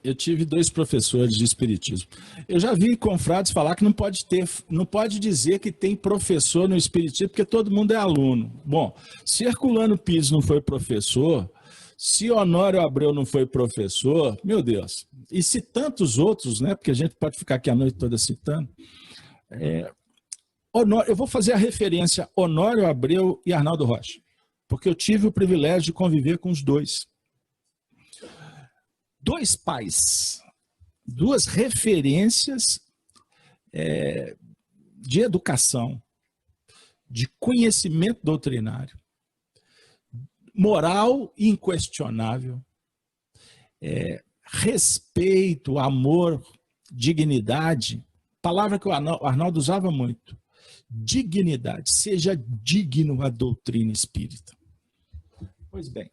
eu tive 2 professores de espiritismo. Eu já vi confrades falar que não pode dizer que tem professor no espiritismo, porque todo mundo é aluno. Bom, se Herculano Pires não foi professor, se Honório Abreu não foi professor, meu Deus, e se tantos outros, né? Porque a gente pode ficar aqui a noite toda citando. Eu vou fazer a referência Honório Abreu e Arnaldo Rocha, porque eu tive o privilégio de conviver com os 2. 2 pais, 2 referências de educação, de conhecimento doutrinário, moral inquestionável, respeito, amor, dignidade, palavra que o Arnaldo usava muito, dignidade, seja digno a doutrina espírita. Pois bem,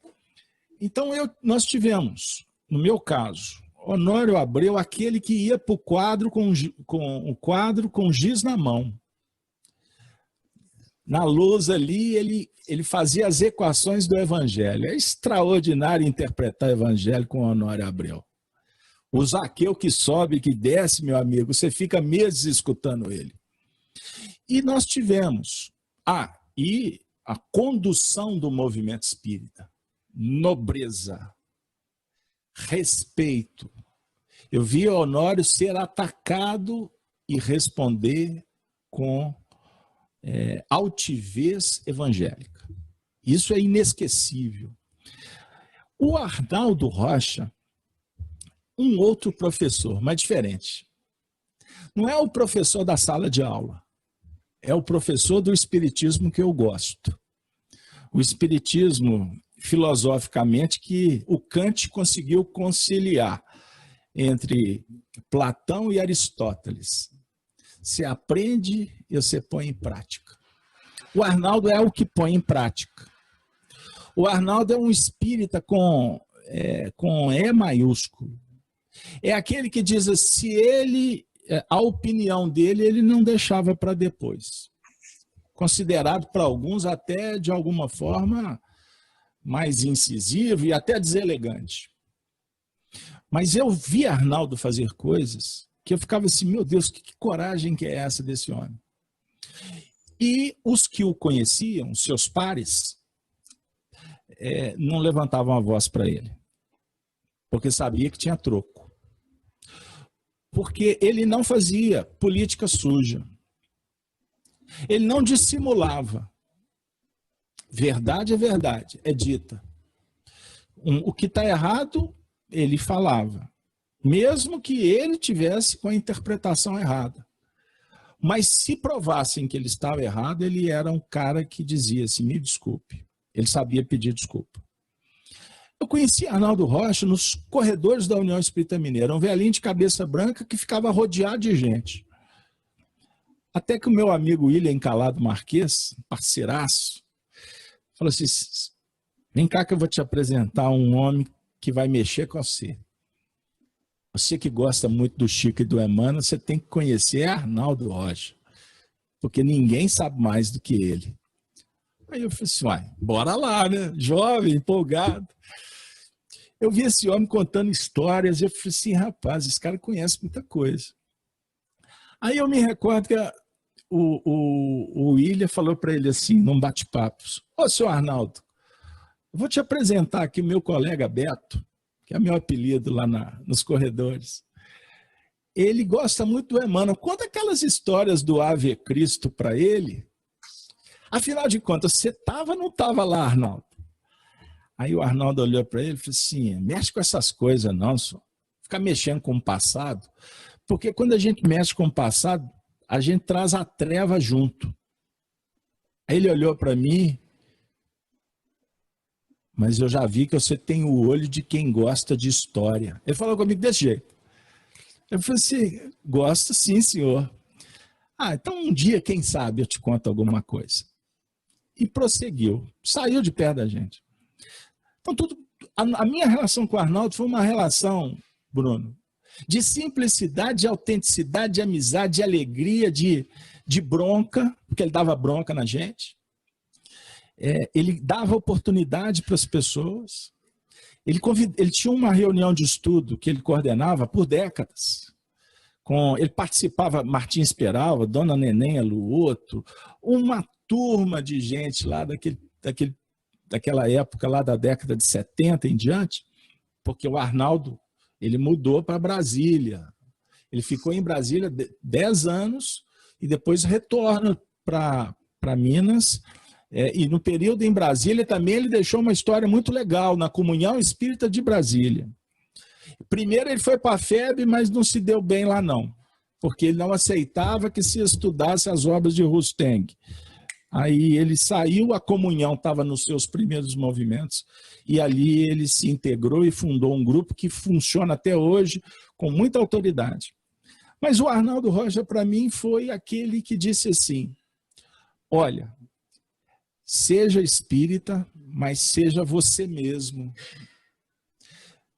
então nós tivemos, no meu caso, Honório Abreu, aquele que ia para o quadro com o quadro com giz na mão. Na lousa ali, ele fazia as equações do Evangelho. É extraordinário interpretar o Evangelho com Honório Abreu. O Zaqueu que sobe, que desce, meu amigo, você fica meses escutando ele. E nós tivemos e a condução do movimento espírita, nobreza, respeito. Eu vi Honório ser atacado e responder com altivez evangélica. Isso é inesquecível. O Arnaldo Rocha, um outro professor, mas diferente. Não é o professor da sala de aula, é o professor do espiritismo que eu gosto. O espiritismo, filosoficamente, que o Kant conseguiu conciliar entre Platão e Aristóteles. Você aprende e você põe em prática. O Arnaldo é o que põe em prática. O Arnaldo é um espírita com E maiúsculo. É aquele que diz assim, a opinião dele, ele não deixava para depois. Considerado para alguns até, de alguma forma, mais incisivo e até deselegante. Mas eu vi Arnaldo fazer coisas que eu ficava assim, meu Deus, que coragem que é essa desse homem? E os que o conheciam, seus pares, não levantavam a voz para ele, porque sabia que tinha troco. Porque ele não fazia política suja. Ele não dissimulava. Verdade é verdade, é dita. O que está errado, ele falava. Mesmo que ele tivesse com a interpretação errada. Mas se provassem que ele estava errado, ele era um cara que dizia assim, me desculpe. Ele sabia pedir desculpa. Eu conheci Arnaldo Rocha nos corredores da União Espírita Mineira, um velhinho de cabeça branca que ficava rodeado de gente. Até que o meu amigo William Calado Marques, parceiraço, falou assim, vem cá que eu vou te apresentar um homem que vai mexer com você. Você que gosta muito do Chico e do Emmanuel, você tem que conhecer Arnaldo Rocha, porque ninguém sabe mais do que ele. Aí eu falei assim, uai, bora lá, né? Jovem, empolgado. Eu vi esse homem contando histórias, eu falei assim, rapaz, esse cara conhece muita coisa. Aí eu me recordo que o William falou para ele assim, num bate-papo, ô, senhor Arnaldo, eu vou te apresentar aqui o meu colega Beto, que é meu apelido lá nos corredores. Ele gosta muito do Emmanuel. Conta aquelas histórias do Ave Cristo para ele. Afinal de contas, você estava ou não estava lá, Arnaldo? Aí o Arnaldo olhou para ele e falou assim, mexe com essas coisas não, senhor. Ficar mexendo com o passado. Porque quando a gente mexe com o passado, a gente traz a treva junto. Aí ele olhou para mim, mas eu já vi que você tem o olho de quem gosta de história. Ele falou comigo desse jeito. Eu falei assim, gosto sim, senhor. Ah, então um dia, quem sabe, eu te conto alguma coisa. E prosseguiu, saiu de perto da gente. Então, a minha relação com o Arnaldo foi uma relação, Bruno, de simplicidade, de autenticidade, de amizade, de alegria, de bronca, porque ele dava bronca na gente. Ele dava oportunidade para as pessoas. Ele tinha uma reunião de estudo que ele coordenava por décadas. Ele participava, Martins Peralva, Dona Neném Luoto, uma turma de gente lá daquela época, lá da década de 70 em diante, porque o Arnaldo ele mudou para Brasília. Ele ficou em Brasília 10 anos e depois retorna para Minas. E no período em Brasília também ele deixou uma história muito legal na Comunhão Espírita de Brasília. Primeiro ele foi para a FEB, mas não se deu bem lá não, porque ele não aceitava que se estudasse as obras de Rusteng. Aí ele saiu, a Comunhão estava nos seus primeiros movimentos, e ali ele se integrou e fundou um grupo que funciona até hoje com muita autoridade. Mas o Arnaldo Rocha, para mim, foi aquele que disse assim, olha, seja espírita, mas seja você mesmo.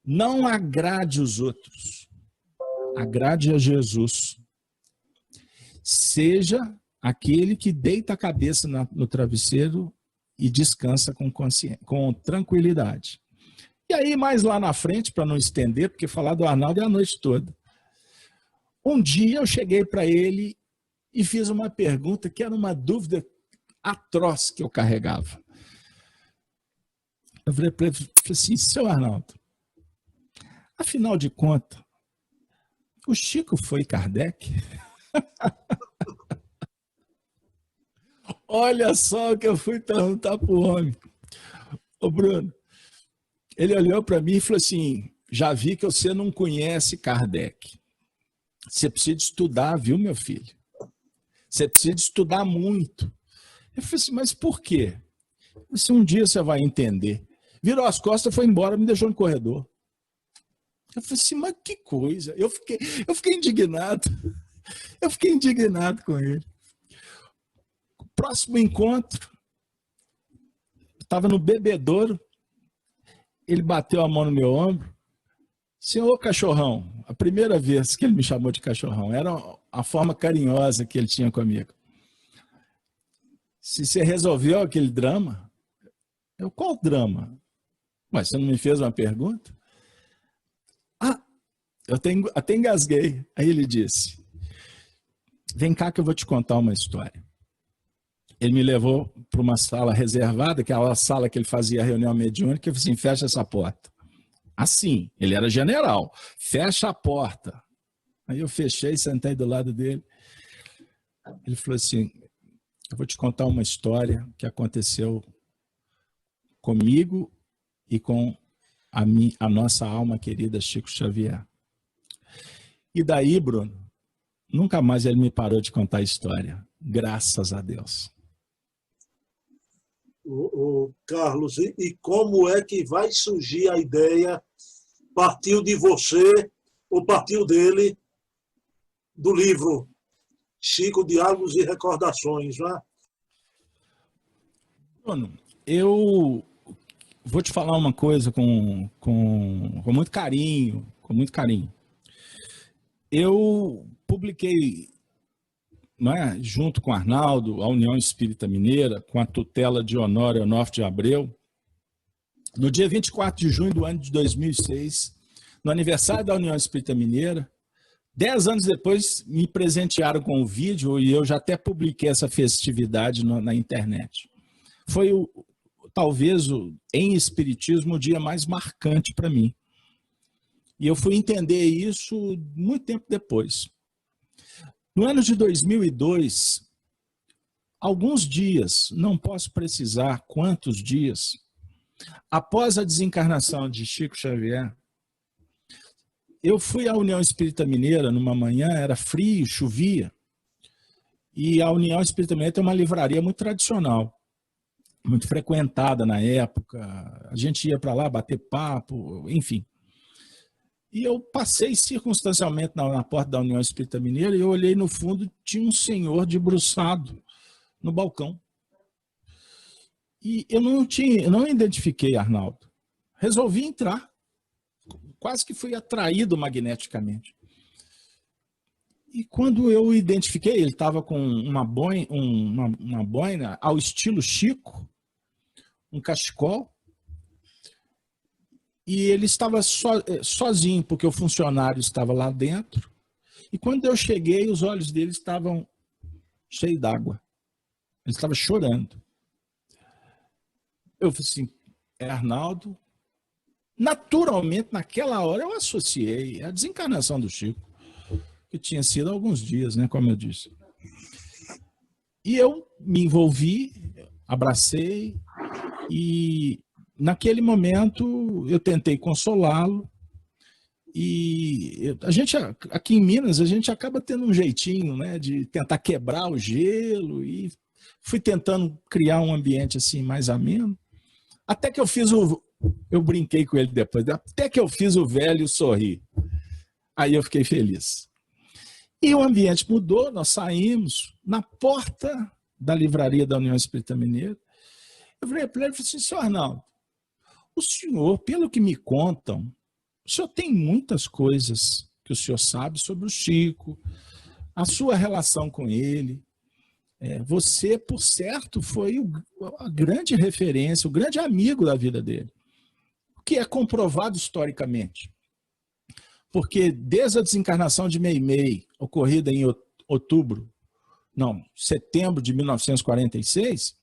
Não agrade os outros, agrade a Jesus. Seja aquele que deita a cabeça no travesseiro e descansa com tranquilidade. E aí, mais lá na frente, para não estender, porque falar do Arnaldo é a noite toda. Um dia eu cheguei para ele e fiz uma pergunta que era uma dúvida atroz que eu carregava. Eu falei para ele assim, seu Arnaldo, afinal de contas, o Chico foi Kardec? Olha só o que eu fui perguntar para o homem. Ô Bruno, ele olhou para mim e falou assim, já vi que você não conhece Kardec. Você precisa estudar, viu, meu filho? Você precisa estudar muito. Eu falei assim, mas por quê? Eu falei assim, um dia você vai entender. Virou as costas, foi embora, me deixou no corredor. Eu falei assim, mas que coisa. Eu fiquei indignado. Eu fiquei indignado com ele. Próximo encontro, estava no bebedouro, ele bateu a mão no meu ombro. Senhor cachorrão, a primeira vez que ele me chamou de cachorrão, era a forma carinhosa que ele tinha comigo. Se você resolveu aquele drama, Qual drama? Mas você não me fez uma pergunta? Eu até engasguei. Aí ele disse, vem cá que eu vou te contar uma história. Ele me levou para uma sala reservada, aquela sala que ele fazia a reunião mediúnica, e eu falei assim, fecha essa porta. Assim, ele era general, fecha a porta. Aí eu fechei, sentei do lado dele. Ele falou assim, eu vou te contar uma história que aconteceu comigo e com a nossa alma querida Chico Xavier. E daí, Bruno, nunca mais ele me parou de contar a história. Graças a Deus. Carlos, e como é que vai surgir a ideia? Partiu de você ou partiu dele, do livro Chico, Diálogos e Recordações, não é? Bruno, eu vou te falar uma coisa com muito carinho, Eu publiquei, junto com Arnaldo, a União Espírita Mineira, com a tutela de Honório Onofre de Abreu, no dia 24 de junho do ano de 2006, no aniversário da União Espírita Mineira. 10 anos depois, me presentearam com o vídeo e eu já até publiquei essa festividade na internet. Foi, talvez, em espiritismo, o dia mais marcante para mim. E eu fui entender isso muito tempo depois. No ano de 2002, alguns dias, não posso precisar quantos dias, após a desencarnação de Chico Xavier, eu fui à União Espírita Mineira numa manhã, era frio, chovia, e a União Espírita Mineira tem uma livraria muito tradicional, muito frequentada na época, a gente ia para lá bater papo, enfim. E eu passei circunstancialmente na porta da União Espírita Mineira e eu olhei no fundo, tinha um senhor debruçado no balcão. E eu não identifiquei Arnaldo. Resolvi entrar. Quase que fui atraído magneticamente. E quando eu identifiquei, ele estava com uma boina ao estilo Chico, um cachecol, e ele estava sozinho, porque o funcionário estava lá dentro. E quando eu cheguei, os olhos dele estavam cheios d'água. Ele estava chorando. Eu falei assim, é Arnaldo? Naturalmente, naquela hora, eu associei a desencarnação do Chico, que tinha sido há alguns dias, né, como eu disse. E eu me envolvi, abracei, e naquele momento eu tentei consolá-lo. E a gente, aqui em Minas, a gente acaba tendo um jeitinho, né, de tentar quebrar o gelo, e fui tentando criar um ambiente assim mais ameno. Até que eu brinquei com ele depois, até que eu fiz o velho sorrir. Aí eu fiquei feliz. E o ambiente mudou, nós saímos na porta da livraria da União Espírita Mineira. Eu falei para ele, assim, senhor Arnaldo, o senhor, pelo que me contam, o senhor tem muitas coisas que o senhor sabe sobre o Chico, a sua relação com ele. Você, por certo, foi a grande referência, o grande amigo da vida dele. O que é comprovado historicamente. Porque desde a desencarnação de Meimei, ocorrida em setembro de 1946,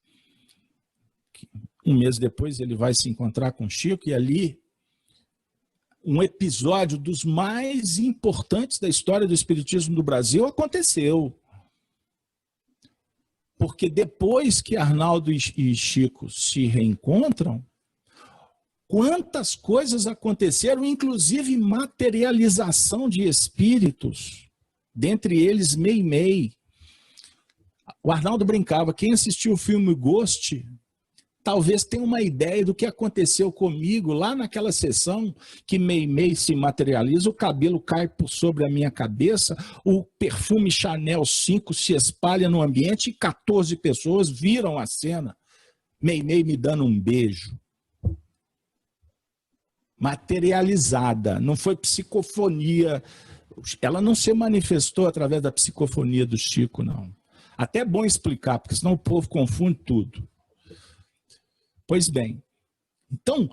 um mês depois ele vai se encontrar com Chico, e ali um episódio dos mais importantes da história do espiritismo do Brasil aconteceu. Porque depois que Arnaldo e Chico se reencontram, quantas coisas aconteceram, inclusive materialização de espíritos, dentre eles Meimei. O Arnaldo brincava, quem assistiu o filme Ghost, talvez tenha uma ideia do que aconteceu comigo lá naquela sessão que Meimei se materializa, o cabelo cai por sobre a minha cabeça, o perfume Chanel 5 se espalha no ambiente e 14 pessoas viram a cena. Meimei me dando um beijo. Materializada, não foi psicofonia. Ela não se manifestou através da psicofonia do Chico, não. Até é bom explicar, porque senão o povo confunde tudo. Pois bem, Então,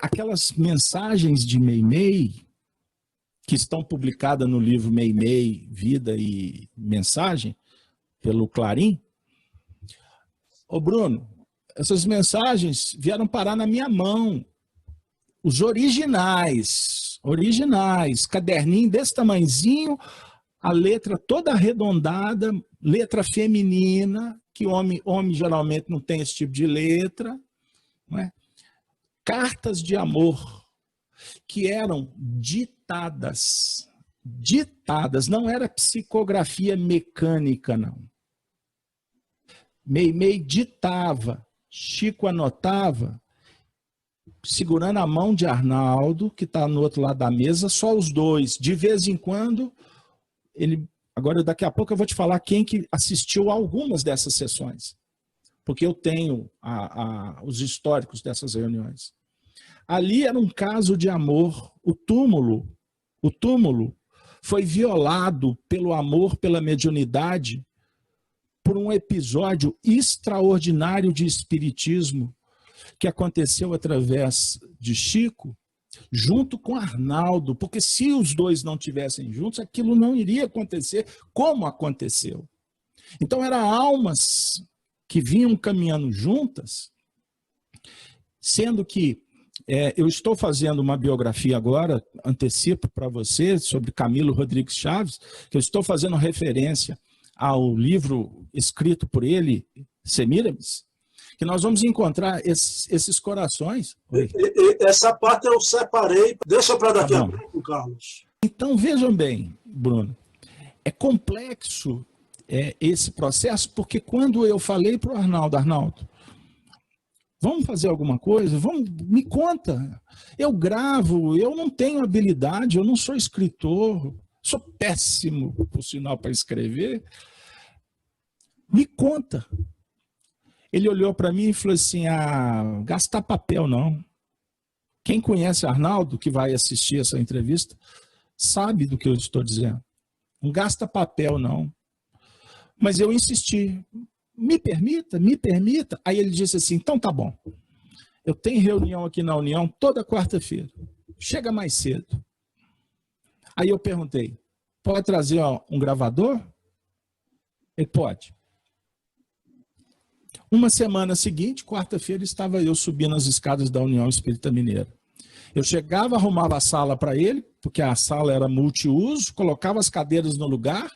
aquelas mensagens de Meimei, que estão publicadas no livro Meimei, Vida e Mensagem, pelo Clarim. Ô Bruno, essas mensagens vieram parar na minha mão. Os originais, caderninho desse tamanhozinho, a letra toda arredondada, letra feminina, que homem geralmente não tem esse tipo de letra, não é? Cartas de amor, que eram ditadas, não era psicografia mecânica, não. Meimei ditava, Chico anotava, segurando a mão de Arnaldo, que está no outro lado da mesa, só os dois. De vez em quando, agora daqui a pouco eu vou te falar quem que assistiu a algumas dessas sessões, porque eu tenho os históricos dessas reuniões. Ali era um caso de amor. O túmulo foi violado pelo amor, pela mediunidade, por um episódio extraordinário de espiritismo que aconteceu através de Chico, junto com Arnaldo, porque se os dois não estivessem juntos, aquilo não iria acontecer como aconteceu. Então, eram almas que vinham caminhando juntas, sendo que eu estou fazendo uma biografia agora, antecipo para você, sobre Camilo Rodrigues Chaves, que eu estou fazendo referência ao livro escrito por ele, Semiramis, que nós vamos encontrar esses corações. Essa parte eu separei, deixa para daqui a pouco, Carlos. Então, vejam bem, Bruno, é complexo esse processo, porque quando eu falei para o Arnaldo, vamos fazer alguma coisa? Me conta. Eu gravo, eu não tenho habilidade, eu não sou escritor, sou péssimo, por sinal, para escrever. Me conta. Ele olhou para mim e falou assim, gastar papel não. Quem conhece Arnaldo, que vai assistir essa entrevista, sabe do que eu estou dizendo. Não gasta papel não. Mas eu insisti. Me permita. Aí ele disse assim, então tá bom. Eu tenho reunião aqui na União toda quarta-feira. Chega mais cedo. Aí eu perguntei, pode trazer um gravador? Ele pode. Uma semana seguinte, quarta-feira, estava eu subindo as escadas da União Espírita Mineira. Eu chegava, arrumava a sala para ele, porque a sala era multiuso, colocava as cadeiras no lugar,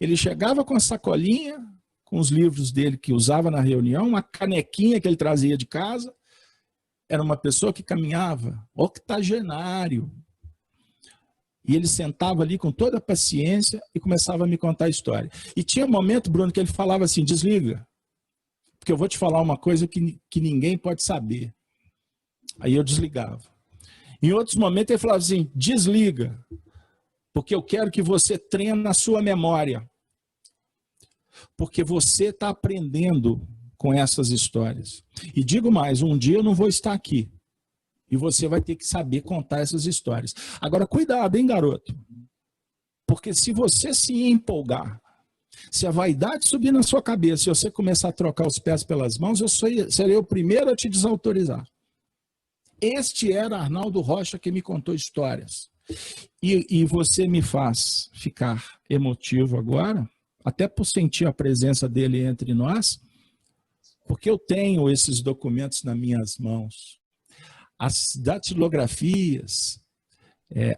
ele chegava com a sacolinha, com os livros dele que usava na reunião, uma canequinha que ele trazia de casa. Era uma pessoa que caminhava, octogenário. E ele sentava ali com toda a paciência e começava a me contar a história. E tinha um momento, Bruno, que ele falava assim, desliga, porque eu vou te falar uma coisa que ninguém pode saber. Aí eu desligava. Em outros momentos ele falava assim, desliga, porque eu quero que você treine a sua memória. Porque você está aprendendo com essas histórias. E digo mais, um dia eu não vou estar aqui. E você vai ter que saber contar essas histórias. Agora, cuidado, hein, garoto? Porque se você se empolgar, se a vaidade subir na sua cabeça, se você começar a trocar os pés pelas mãos, eu serei o primeiro a te desautorizar. Este era Arnaldo Rocha que me contou histórias. E você me faz ficar emotivo agora, até por sentir a presença dele entre nós, porque eu tenho esses documentos nas minhas mãos. As datilografias,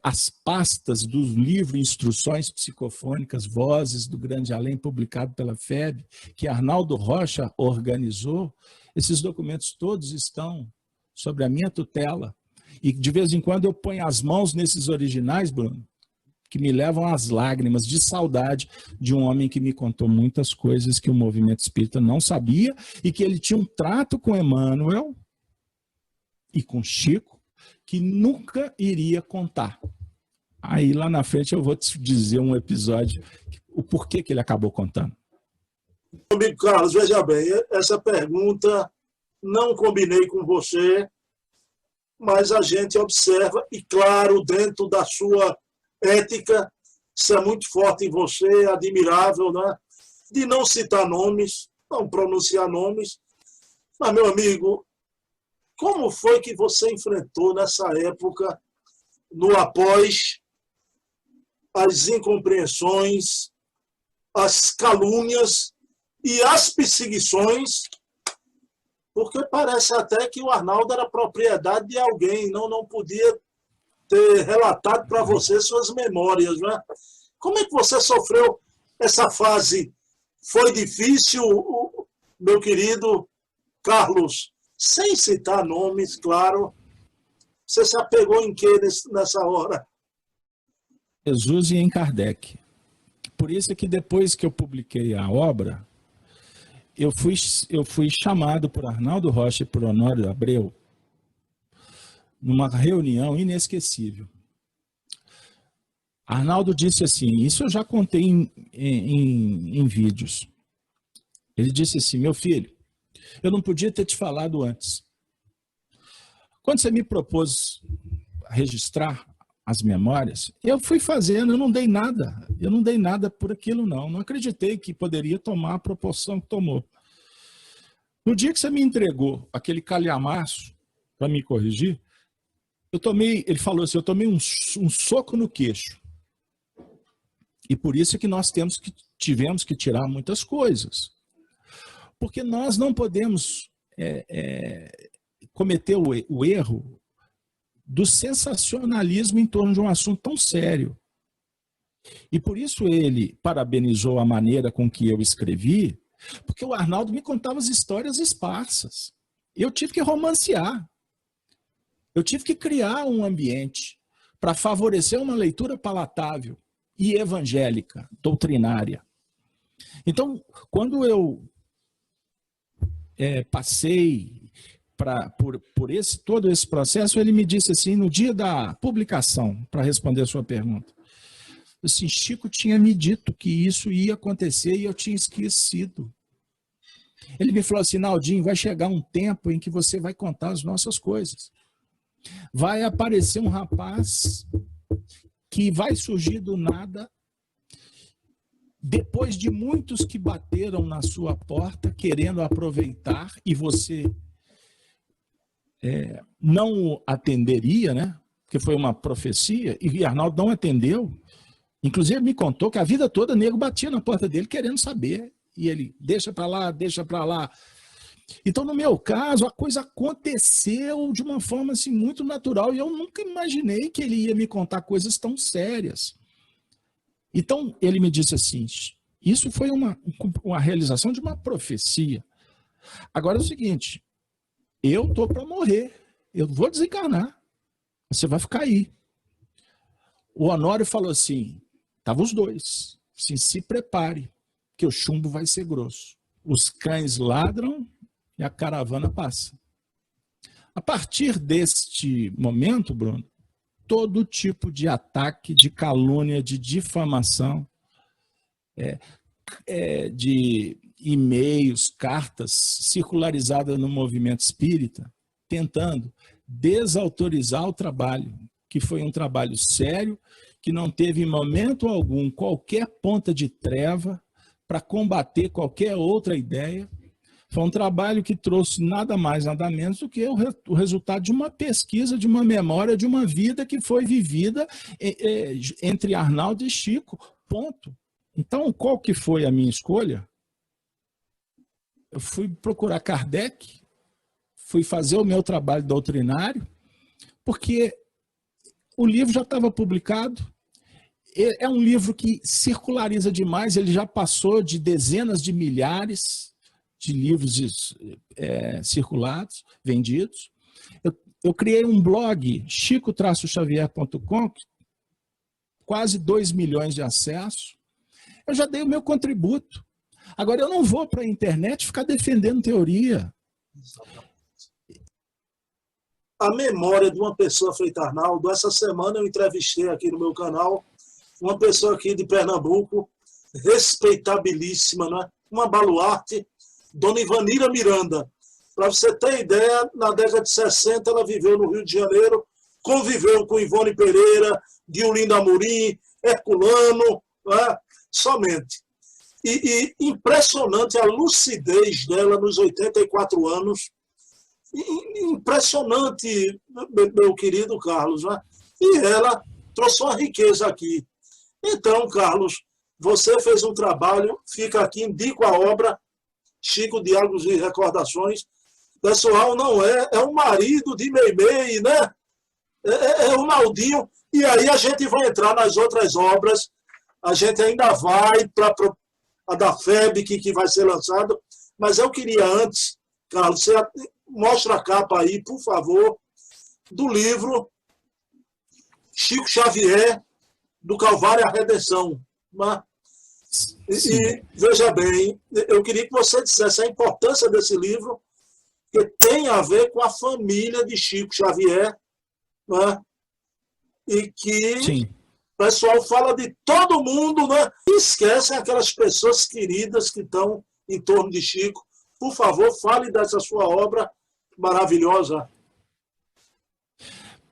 as pastas do livro Instruções Psicofônicas, Vozes do Grande Além, publicado pela FEB, que Arnaldo Rocha organizou, esses documentos todos estão sobre a minha tutela. E de vez em quando eu ponho as mãos nesses originais, Bruno, que me levam às lágrimas de saudade de um homem que me contou muitas coisas que o movimento espírita não sabia e que ele tinha um trato com Emmanuel e com Chico que nunca iria contar. Aí lá na frente eu vou te dizer um episódio, o porquê que ele acabou contando. Amigo Carlos, veja bem, essa pergunta não combinei com você, mas a gente observa, e claro, dentro da sua ética, isso é muito forte em você, admirável, né? De não citar nomes, não pronunciar nomes, mas, meu amigo, Como foi que você enfrentou nessa época, no após, as incompreensões, as calúnias e as perseguições? Porque parece até que o Arnaldo era propriedade de alguém, não podia ter relatado para você suas memórias, né? Como é que você sofreu essa fase? Foi difícil, meu querido Carlos? Sem citar nomes, claro. Você se apegou em quê nessa hora? Jesus e em Kardec. Por isso é que depois que eu publiquei a obra, eu fui chamado por Arnaldo Rocha e por Honório Abreu numa reunião inesquecível. Arnaldo disse assim, isso eu já contei em vídeos. Ele disse assim, meu filho, eu não podia ter te falado antes. Quando você me propôs registrar as memórias, eu fui fazendo, eu não dei nada por aquilo não acreditei que poderia tomar a proporção que tomou. No dia que você me entregou aquele calhamaço para me corrigir, ele falou assim, eu tomei um soco no queixo. E por isso é que nós tivemos que tirar muitas coisas. Porque nós não podemos cometer o erro do sensacionalismo em torno de um assunto tão sério. E por isso ele parabenizou a maneira com que eu escrevi, porque o Arnaldo me contava as histórias esparsas. Eu tive que romancear. Eu tive que criar um ambiente para favorecer uma leitura palatável e evangélica, doutrinária. Então, quando eu passei por todo esse processo, ele me disse assim, no dia da publicação, para responder a sua pergunta, assim, Chico tinha me dito que isso ia acontecer e eu tinha esquecido. Ele me falou assim, Naldinho, vai chegar um tempo em que você vai contar as nossas coisas. Vai aparecer um rapaz que vai surgir do nada, depois de muitos que bateram na sua porta, querendo aproveitar, e você não atenderia, né? Porque foi uma profecia, e Arnaldo não atendeu. Inclusive me contou que a vida toda o nego batia na porta dele querendo saber, e ele deixa para lá, deixa para lá. Então, no meu caso, a coisa aconteceu de uma forma assim, muito natural, e eu nunca imaginei que ele ia me contar coisas tão sérias. Então, ele me disse assim, isso foi uma realização de uma profecia. Agora é o seguinte, eu estou para morrer, eu vou desencarnar, você vai ficar aí. O Honório falou assim, estavam os dois, assim, se prepare, que o chumbo vai ser grosso. Os cães ladram e a caravana passa. A partir deste momento, Bruno, todo tipo de ataque, de calúnia, de difamação, de e-mails, cartas circularizadas no movimento espírita, tentando desautorizar o trabalho, que foi um trabalho sério, que não teve em momento algum qualquer ponta de treva para combater qualquer outra ideia. Foi um trabalho que trouxe nada mais, nada menos do que o resultado de uma pesquisa, de uma memória, de uma vida que foi vivida entre Arnaldo e Chico, ponto. Então, qual que foi a minha escolha? Eu fui procurar Kardec, fui fazer o meu trabalho doutrinário, porque o livro já estava publicado, é um livro que circulariza demais, ele já passou de dezenas de milhares de livros circulados, vendidos. Eu criei um blog, chico-xavier.com, quase 2 milhões de acessos. Eu já dei o meu contributo. Agora, eu não vou para a internet ficar defendendo teoria. A memória de uma pessoa feita Arnaldo, essa semana eu entrevistei aqui no meu canal uma pessoa aqui de Pernambuco, respeitabilíssima, né? Uma baluarte, Dona Ivanira Miranda. Para você ter ideia, na década de 60 ela viveu no Rio de Janeiro, conviveu com Ivone Pereira, Diolinda Amorim, Herculano, né? Somente. E impressionante a lucidez dela nos 84 anos, impressionante, meu querido Carlos, né? E ela trouxe uma riqueza aqui. Então, Carlos, você fez um trabalho, fica aqui, indico a obra, Chico, Diálogos e Recordações. Pessoal, não é o marido de Meimei, né? É o Naldinho. E aí a gente vai entrar nas outras obras, a gente ainda vai para a da FEB, que vai ser lançada, mas eu queria antes, Carlos, você mostra a capa aí, por favor, do livro Chico Xavier, do Calvário à Redenção. Né? E veja bem, eu queria que você dissesse a importância desse livro, que tem a ver com a família de Chico Xavier, né? E que Sim. o pessoal fala de todo mundo, né? E esquecem aquelas pessoas queridas que estão em torno de Chico. Por favor, fale dessa sua obra maravilhosa.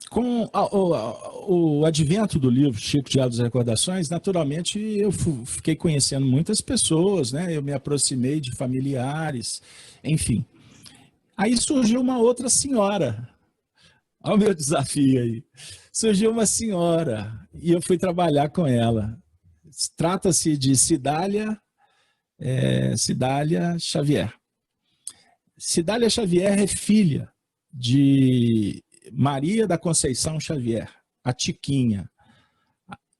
Com o advento do livro Chico, Diálogos e Recordações, naturalmente eu fiquei conhecendo muitas pessoas, né? Eu me aproximei de familiares, enfim. Aí surgiu uma outra senhora. Olha o meu desafio aí. Surgiu uma senhora e eu fui trabalhar com ela. Trata-se de Cidália Xavier. Cidália Xavier é filha de Maria da Conceição Xavier, a Tiquinha,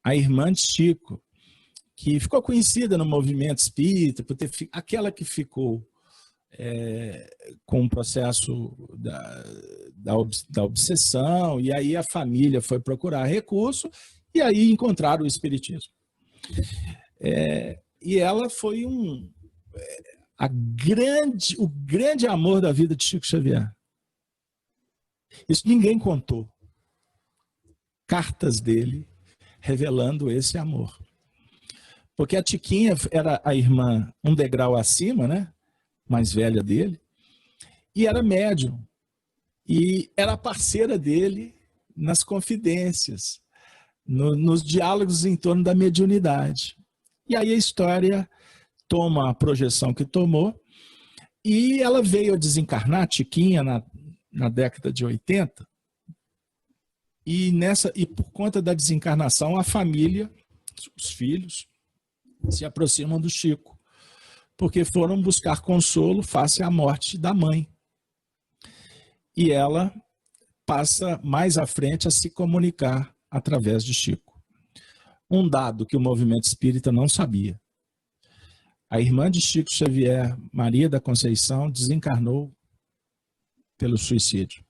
a irmã de Chico, que ficou conhecida no movimento espírita, por ter aquela que ficou com o processo da obsessão, e aí a família foi procurar recurso, e aí encontraram o espiritismo. E ela foi o grande amor da vida de Chico Xavier. Isso ninguém contou. Cartas dele revelando esse amor. Porque a Tiquinha era a irmã um degrau acima, né? Mais velha dele, e era médium. E era parceira dele nas confidências, nos diálogos em torno da mediunidade. E aí a história toma a projeção que tomou, e ela veio a desencarnar, Tiquinha, na década de 80, e por conta da desencarnação, a família, os filhos, se aproximam do Chico, porque foram buscar consolo face à morte da mãe. E ela passa mais à frente a se comunicar através de Chico. Um dado que o movimento espírita não sabia. A irmã de Chico Xavier, Maria da Conceição, desencarnou pelo suicídio.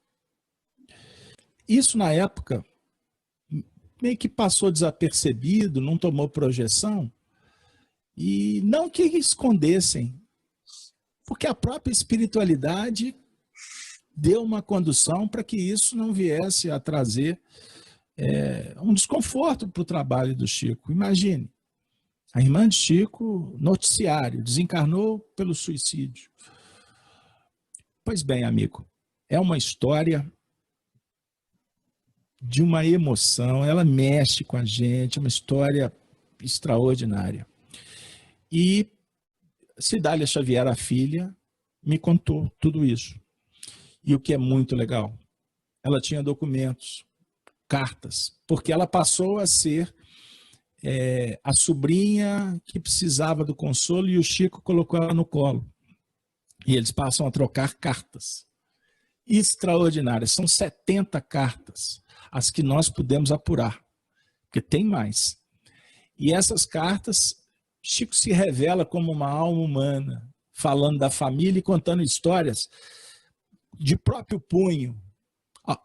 Isso, na época, meio que passou desapercebido, não tomou projeção, e não que escondessem, porque a própria espiritualidade deu uma condução para que isso não viesse a trazer um desconforto para o trabalho do Chico. Imagine, a irmã de Chico, noticiário, desencarnou pelo suicídio. Pois bem, amigo, é uma história de uma emoção, ela mexe com a gente, é uma história extraordinária. E Cidália Xavier, a filha, me contou tudo isso. E o que é muito legal, ela tinha documentos, cartas, porque ela passou a ser a sobrinha que precisava do consolo, e o Chico colocou ela no colo. E eles passam a trocar cartas. Extraordinárias, são 70 cartas, as que nós pudemos apurar, porque tem mais. E essas cartas, Chico se revela como uma alma humana, falando da família e contando histórias de próprio punho,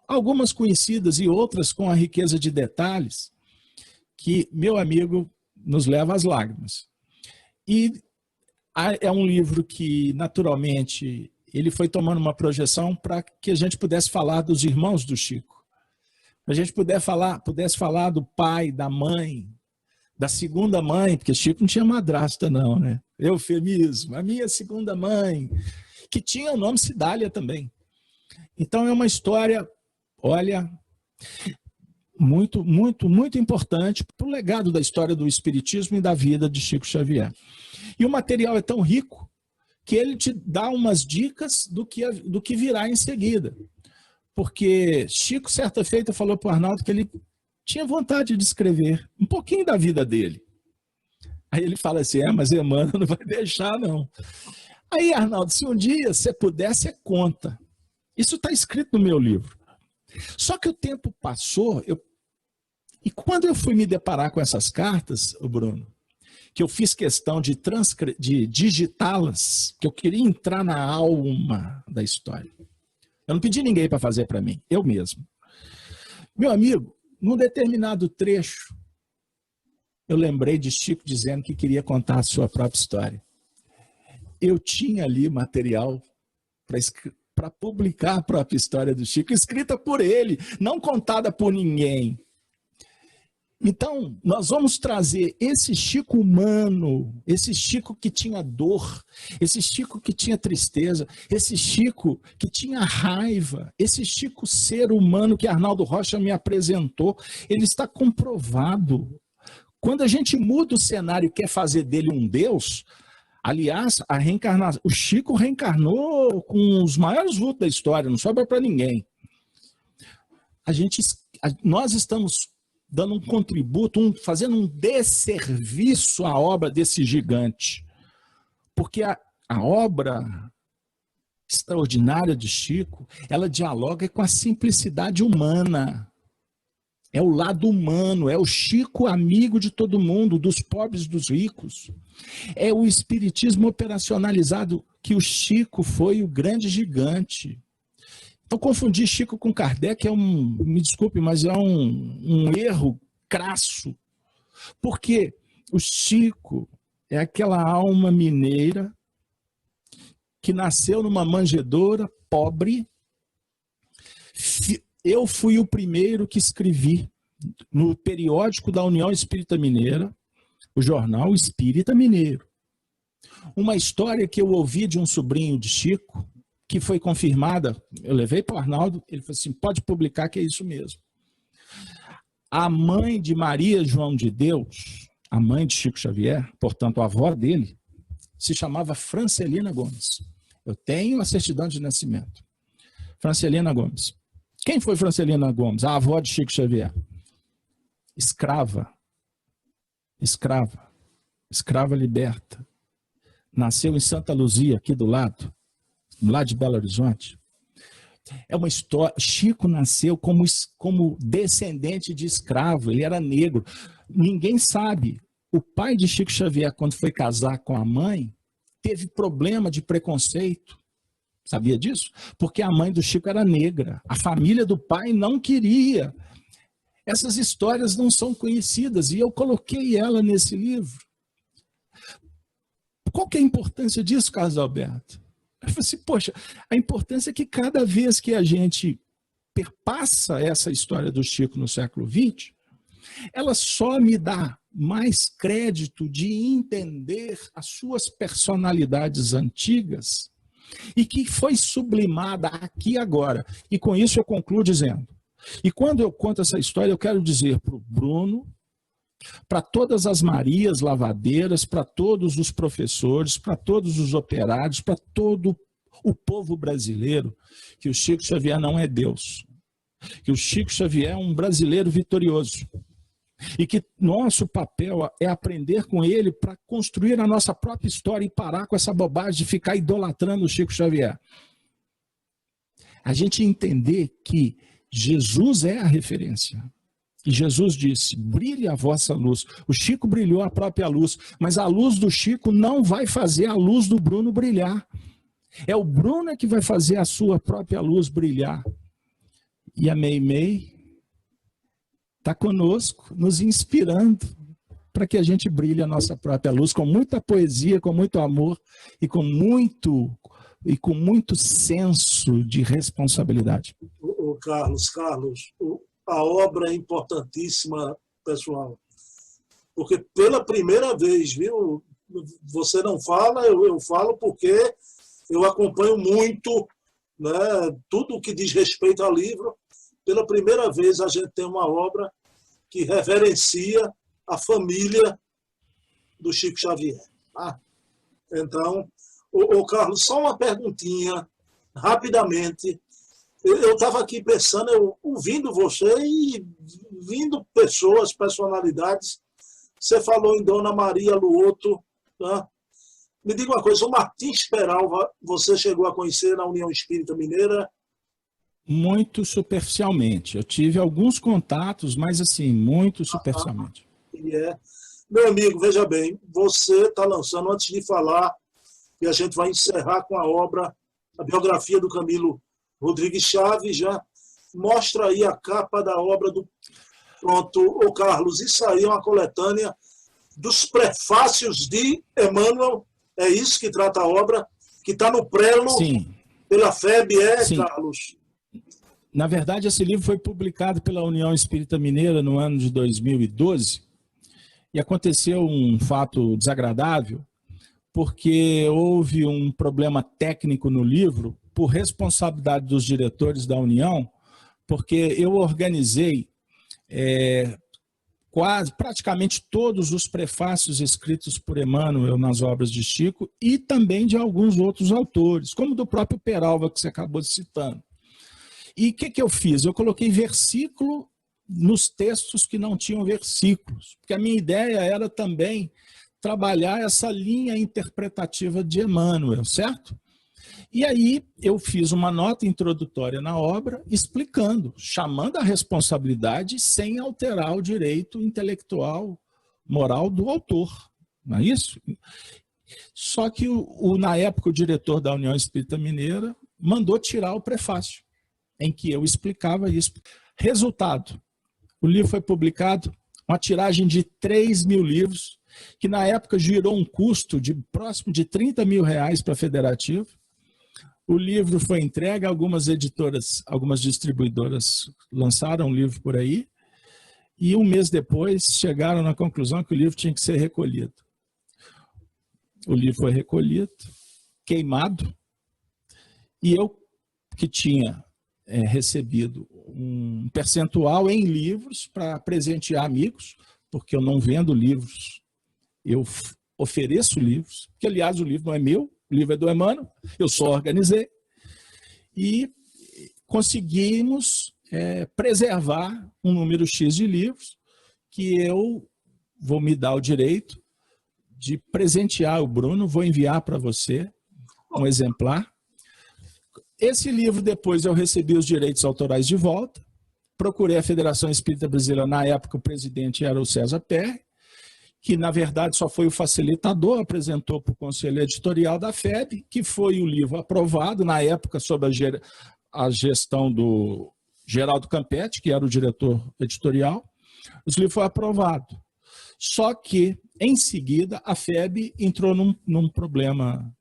algumas conhecidas e outras com a riqueza de detalhes que, meu amigo, nos leva às lágrimas. E é um livro que, naturalmente, ele foi tomando uma projeção para que a gente pudesse falar dos irmãos do Chico. A gente pudesse falar do pai, da mãe, da segunda mãe, porque Chico não tinha madrasta não, né? Eufemismo. A minha segunda mãe, que tinha o nome Cidália também. Então é uma história, olha, muito, muito, muito importante para o legado da história do espiritismo e da vida de Chico Xavier. E o material é tão rico que ele te dá umas dicas do que virá em seguida. Porque Chico, certa feita, falou para o Arnaldo que ele tinha vontade de escrever um pouquinho da vida dele. Aí ele fala assim, mas Emmanuel não vai deixar, não. Aí, Arnaldo, se um dia você puder, você conta. Isso está escrito no meu livro. Só que o tempo passou, e quando eu fui me deparar com essas cartas, Bruno, que eu fiz questão de digitá-las, que eu queria entrar na alma da história. Eu não pedi ninguém para fazer para mim, eu mesmo. Meu amigo, num determinado trecho, eu lembrei de Chico dizendo que queria contar a sua própria história. Eu tinha ali material para publicar a própria história do Chico, escrita por ele, não contada por ninguém. Então, nós vamos trazer esse Chico humano, esse Chico que tinha dor, esse Chico que tinha tristeza, esse Chico que tinha raiva, esse Chico ser humano que Arnaldo Rocha me apresentou, ele está comprovado. Quando a gente muda o cenário e quer fazer dele um Deus, aliás, a reencarnação, o Chico reencarnou com os maiores vultos da história, não sobra para ninguém. Nós estamos dando um contributo, fazendo um desserviço à obra desse gigante. Porque a obra extraordinária de Chico, ela dialoga com a simplicidade humana. É o lado humano, é o Chico amigo de todo mundo, dos pobres, dos ricos. É o espiritismo operacionalizado, que o Chico foi o grande gigante. Então, confundir Chico com Kardec me desculpe, mas é um erro crasso. Porque o Chico é aquela alma mineira que nasceu numa manjedoura pobre. Eu fui o primeiro que escrevi no periódico da União Espírita Mineira, o jornal Espírita Mineiro. Uma história que eu ouvi de um sobrinho de Chico, que foi confirmada, eu levei para o Arnaldo, ele falou assim, pode publicar que é isso mesmo. A mãe de Maria João de Deus, a mãe de Chico Xavier, portanto a avó dele, se chamava Francelina Gomes. Eu tenho a certidão de nascimento. Francelina Gomes. Quem foi Francelina Gomes? A avó de Chico Xavier. Escrava. Escrava. Escrava liberta. Nasceu em Santa Luzia, aqui do lado de Belo Horizonte. É uma história. Chico nasceu como descendente de escravo, ele era negro. Ninguém sabe. O pai de Chico Xavier, quando foi casar com a mãe, teve problema de preconceito. Sabia disso? Porque a mãe do Chico era negra. A família do pai não queria. Essas histórias não são conhecidas e eu coloquei ela nesse livro. Qual que é a importância disso, Carlos Alberto? Eu falei assim, poxa, a importância é que cada vez que a gente perpassa essa história do Chico no século XX, ela só me dá mais crédito de entender as suas personalidades antigas e que foi sublimada aqui agora. E com isso eu concluo dizendo, e quando eu conto essa história, eu quero dizer para o Bruno, para todas as Marias lavadeiras, para todos os professores, para todos os operários, para todo o povo brasileiro, que o Chico Xavier não é Deus, que o Chico Xavier é um brasileiro vitorioso e que nosso papel é aprender com ele para construir a nossa própria história e parar com essa bobagem de ficar idolatrando o Chico Xavier. A gente entender que Jesus é a referência. E Jesus disse, brilhe a vossa luz. O Chico brilhou a própria luz, mas a luz do Chico não vai fazer a luz do Bruno brilhar. É o Bruno que vai fazer a sua própria luz brilhar. E a Meimei está conosco, nos inspirando para que a gente brilhe a nossa própria luz com muita poesia, com muito amor e com muito senso de responsabilidade. Carlos, a obra é importantíssima, pessoal, porque pela primeira vez, viu? Você não fala, eu falo porque eu acompanho muito, né, tudo o que diz respeito ao livro. Pela primeira vez a gente tem uma obra que reverencia a família do Chico Xavier. Tá? Então, Ô, Carlos, só uma perguntinha, rapidamente. Eu estava aqui pensando, ouvindo você e vindo pessoas, personalidades. Você falou em Dona Maria Luoto, né? Me diga uma coisa, o Martins Peralva, você chegou a conhecer na União Espírita Mineira? Muito superficialmente. Eu tive alguns contatos, mas assim, muito superficialmente. Meu amigo, veja bem, você está lançando, antes de falar, e a gente vai encerrar com a obra, a biografia do Camilo Rodrigues Chaves, já mostra aí a capa da obra do... Pronto, ô Carlos, isso aí é uma coletânea dos prefácios de Emmanuel, é isso que trata a obra, que está no prelo. Sim. Pela FEB, Sim. Carlos? Na verdade, esse livro foi publicado pela União Espírita Mineira no ano de 2012 e aconteceu um fato desagradável porque houve um problema técnico no livro por responsabilidade dos diretores da União, porque eu organizei praticamente todos os prefácios escritos por Emmanuel nas obras de Chico e também de alguns outros autores, como do próprio Peralva, que você acabou citando. E o que eu fiz? Eu coloquei versículo nos textos que não tinham versículos, porque a minha ideia era também trabalhar essa linha interpretativa de Emmanuel, certo? E aí eu fiz uma nota introdutória na obra explicando, chamando a responsabilidade sem alterar o direito intelectual, moral do autor, não é isso? Só que na época o diretor da União Espírita Mineira mandou tirar o prefácio, em que eu explicava isso. Resultado, o livro foi publicado, uma tiragem de 3.000 livros, que na época girou um custo de próximo de R$30 mil para a Federativa. O livro foi entregue, algumas editoras, algumas distribuidoras lançaram o livro por aí, e um mês depois chegaram na conclusão que o livro tinha que ser recolhido. O livro foi recolhido, queimado, e eu, que tinha recebido um percentual em livros para presentear amigos, porque eu não vendo livros, eu ofereço livros, que aliás o livro não é meu, o livro é do Emmanuel, eu só organizei, e conseguimos preservar um número X de livros que eu vou me dar o direito de presentear o Bruno, vou enviar para você um exemplar. Esse livro depois eu recebi os direitos autorais de volta, procurei a Federação Espírita Brasileira, na época o presidente era o César Perry, que na verdade só foi o facilitador, apresentou para o Conselho Editorial da FEB, que foi o livro aprovado, na época sob a gestão do Geraldo Campetti, que era o diretor editorial, o livro foi aprovado. Só que, em seguida, a FEB entrou num problema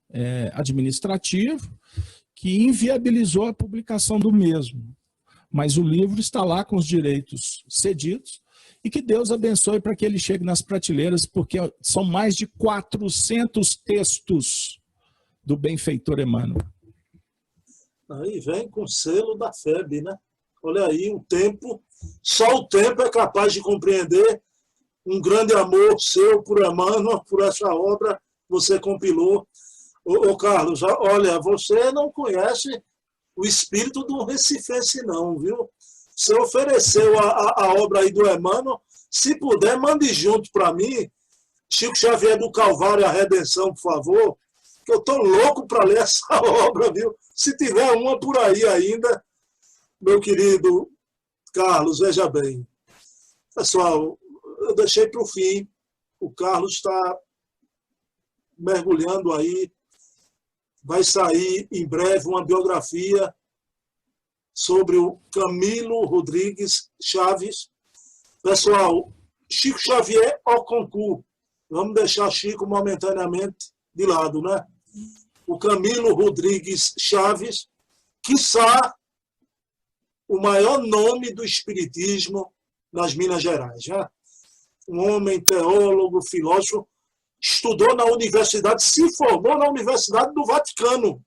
administrativo que inviabilizou a publicação do mesmo. Mas o livro está lá com os direitos cedidos, e que Deus abençoe para que ele chegue nas prateleiras, porque são mais de 400 textos do benfeitor Emmanuel. Aí vem com selo da FEB, né? Olha aí, o tempo, só o tempo é capaz de compreender um grande amor seu por Emmanuel, por essa obra você compilou. Ô Carlos, olha, você não conhece o espírito do recifense não, viu? Você ofereceu a obra aí do Emmanuel, se puder, mande junto para mim, Chico Xavier do Calvário e a Redenção, por favor, que eu estou louco para ler essa obra, viu? Se tiver uma por aí ainda, meu querido Carlos, veja bem. Pessoal, eu deixei para o fim, o Carlos está mergulhando aí, vai sair em breve uma biografia sobre o Camilo Rodrigues Chaves. Pessoal, Chico Xavier ao concurso. Vamos deixar Chico momentaneamente de lado, né? O Camilo Rodrigues Chaves, quiçá o maior nome do espiritismo nas Minas Gerais. Né? Um homem teólogo, filósofo, estudou na universidade, se formou na Universidade do Vaticano.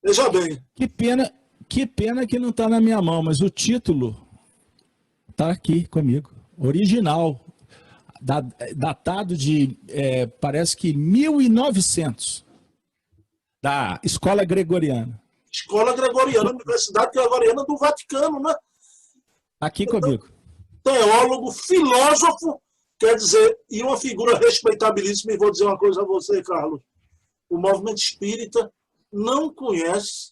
Veja bem. Que pena que não está na minha mão, mas o título está aqui comigo. Original. Datado de, parece que 1900. Da Escola Gregoriana. Escola Gregoriana, Universidade Gregoriana do Vaticano, né? Aqui comigo. Teólogo, filósofo, quer dizer, e uma figura respeitabilíssima. E vou dizer uma coisa a você, Carlos. O movimento espírita não conhece,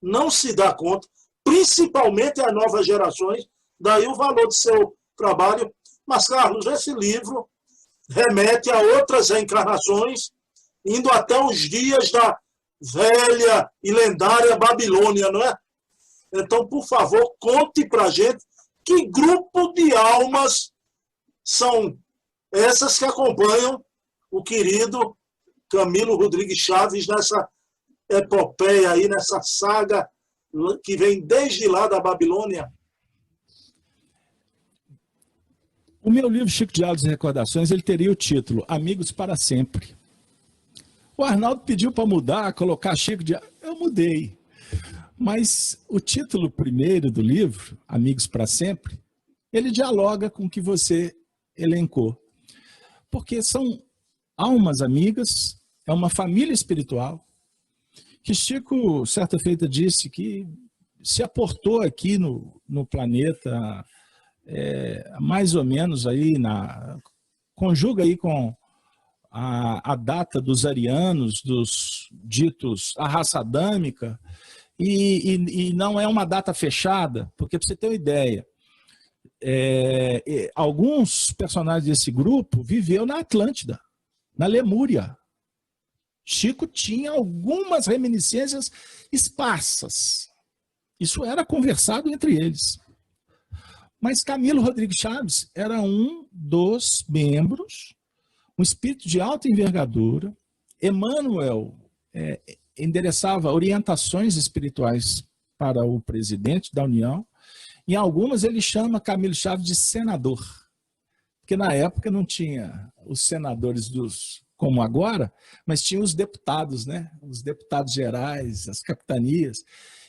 não se dá conta, principalmente as novas gerações, daí o valor do seu trabalho. Mas, Carlos, esse livro remete a outras reencarnações, indo até os dias da velha e lendária Babilônia, não é? Então, por favor, conte para a gente que grupo de almas são essas que acompanham o querido Camilo Rodrigues Chaves nessa epopeia aí, nessa saga que vem desde lá da Babilônia. O meu livro Chico Diálogos e Recordações, ele teria o título Amigos para Sempre. O Arnaldo pediu para mudar, colocar Chico Diálogos, eu mudei. Mas o título primeiro do livro, Amigos para Sempre, ele dialoga com o que você elencou. Porque são almas amigas, é uma família espiritual, que Chico, certa feita, disse que se aportou aqui no planeta, mais ou menos aí, conjuga aí com a data dos arianos, dos ditos, a raça adâmica, e não é uma data fechada, porque para você ter uma ideia, alguns personagens desse grupo viveram na Atlântida, na Lemúria. Chico tinha algumas reminiscências esparsas. Isso era conversado entre eles. Mas Camilo Rodrigues Chaves era um dos membros, um espírito de alta envergadura. Emmanuel endereçava orientações espirituais para o presidente da União. Em algumas ele chama Camilo Chaves de senador, porque na época não tinha os senadores como agora, mas tinha os deputados, né? Os deputados gerais, as capitanias.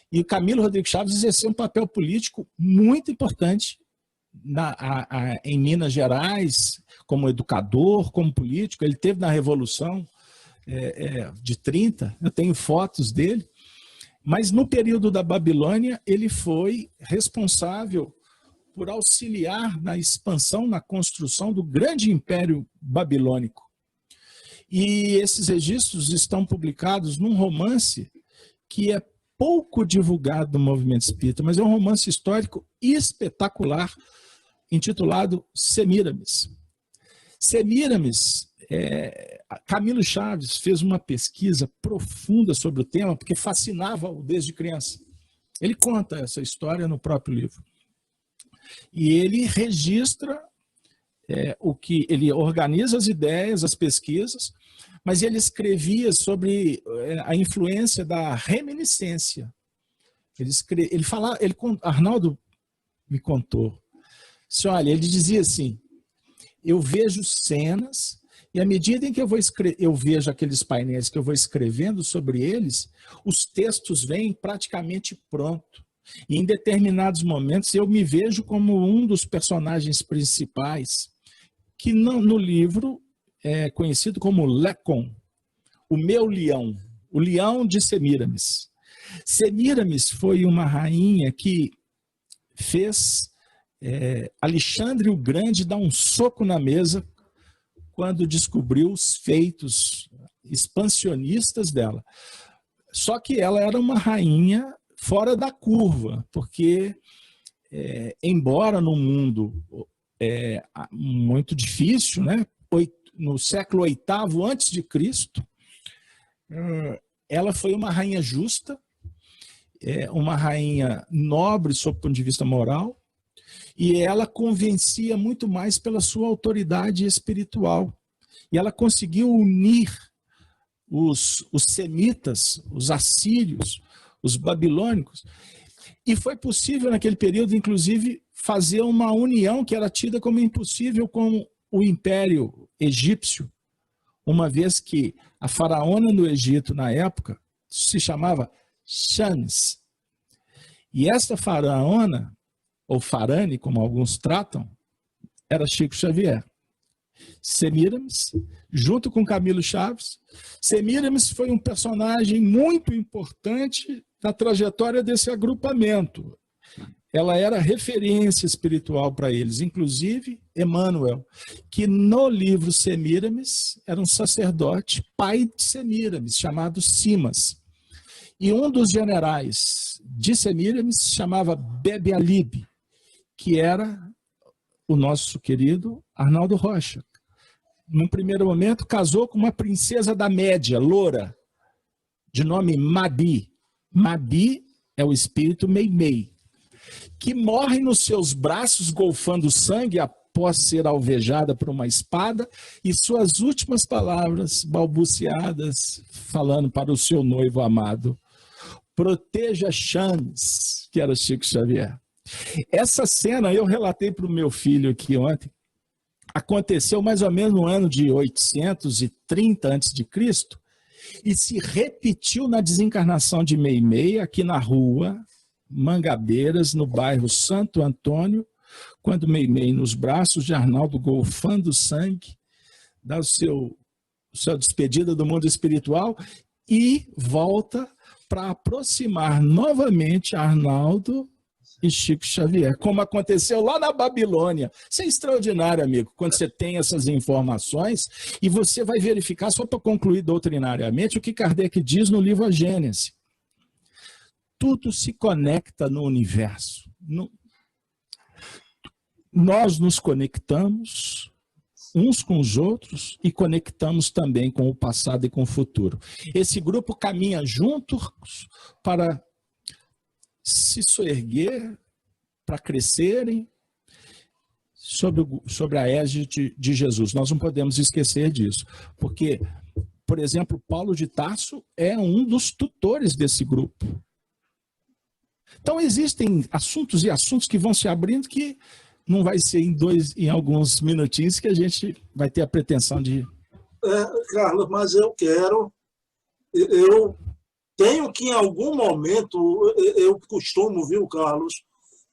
E o Camilo Rodrigues Chaves exerceu um papel político muito importante em Minas Gerais, como educador, como político. Ele teve na Revolução de 30, eu tenho fotos dele, mas no período da Babilônia ele foi responsável por auxiliar na expansão, na construção do grande império babilônico. E esses registros estão publicados num romance que é pouco divulgado no movimento espírita, mas é um romance histórico espetacular, intitulado Semíramis. Semíramis, Camilo Chaves fez uma pesquisa profunda sobre o tema, porque fascinava-o desde criança. Ele conta essa história no próprio livro. E ele registra ele organiza as ideias, as pesquisas, mas ele escrevia sobre a influência da reminiscência. Arnaldo me contou. Olha, ele dizia assim: eu vejo cenas e à medida em que eu vejo aqueles painéis que eu vou escrevendo sobre eles, os textos vêm praticamente pronto. E em determinados momentos eu me vejo como um dos personagens principais, que no livro é conhecido como Lecon, o meu leão, o leão de Semíramis. Semíramis foi uma rainha que fez Alexandre o Grande dar um soco na mesa quando descobriu os feitos expansionistas dela. Só que ela era uma rainha fora da curva, porque, embora no mundo muito difícil, né, no século VIII a.C., ela foi uma rainha justa, uma rainha nobre sob o ponto de vista moral, e ela convencia muito mais pela sua autoridade espiritual. E ela conseguiu unir os semitas, os assírios, os babilônicos, e foi possível naquele período, inclusive, fazer uma união que era tida como impossível com o Império Egípcio, uma vez que a faraona do Egito, na época, se chamava Xanes. E essa faraona, ou Farane, como alguns tratam, era Chico Xavier. Semíramis, junto com Camilo Chaves. Semíramis foi um personagem muito importante na trajetória desse agrupamento. Ela era referência espiritual para eles, inclusive Emmanuel, que no livro Semíramis era um sacerdote, pai de Semíramis, chamado Simas. E um dos generais de Semíramis se chamava Bebe Alib, que era o nosso querido Arnaldo Rocha. Num primeiro momento, casou com uma princesa da Média, loura, de nome Mabi. Mabi é o espírito Meimei, que morre nos seus braços, golfando sangue após ser alvejada por uma espada, e suas últimas palavras balbuciadas, falando para o seu noivo amado: proteja Chames, que era Chico Xavier. Essa cena eu relatei para o meu filho aqui ontem. Aconteceu mais ou menos no ano de 830 a.C. e se repetiu na desencarnação de Meimei, aqui na rua Mangabeiras, no bairro Santo Antônio, quando Meimei, nos braços de Arnaldo, golfando sangue, dá sua despedida do mundo espiritual e volta para aproximar novamente Arnaldo e Chico Xavier, como aconteceu lá na Babilônia. Isso é extraordinário, amigo, quando você tem essas informações e você vai verificar, só para concluir doutrinariamente, o que Kardec diz no livro A Gênese. Tudo se conecta no universo. Nós nos conectamos uns com os outros e conectamos também com o passado e com o futuro. Esse grupo caminha juntos para se soerguer, para crescerem sobre a égide de Jesus. Nós não podemos esquecer disso, porque, por exemplo, Paulo de Tarso é um dos tutores desse grupo. Então existem assuntos e assuntos que vão se abrindo que não vai ser em alguns minutinhos que a gente vai ter a pretensão de... Carlos, mas eu tenho que, em algum momento, eu costumo, viu, Carlos,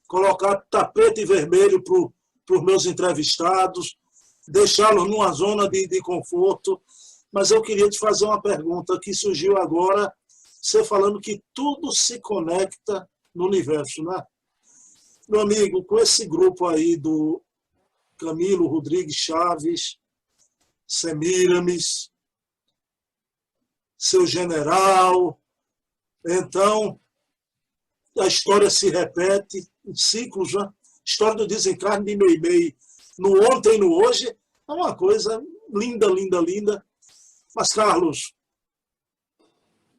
colocar tapete vermelho para os meus entrevistados, deixá-los numa zona de conforto. Mas eu queria te fazer uma pergunta que surgiu agora, você falando que tudo se conecta no universo, né? Meu amigo, com esse grupo aí do Camilo Rodrigues Chaves, Semíramis, seu general... Então, a história se repete em ciclos, né? A história do desencarne de Meimei no ontem e no hoje é uma coisa linda, linda, linda. Mas, Carlos,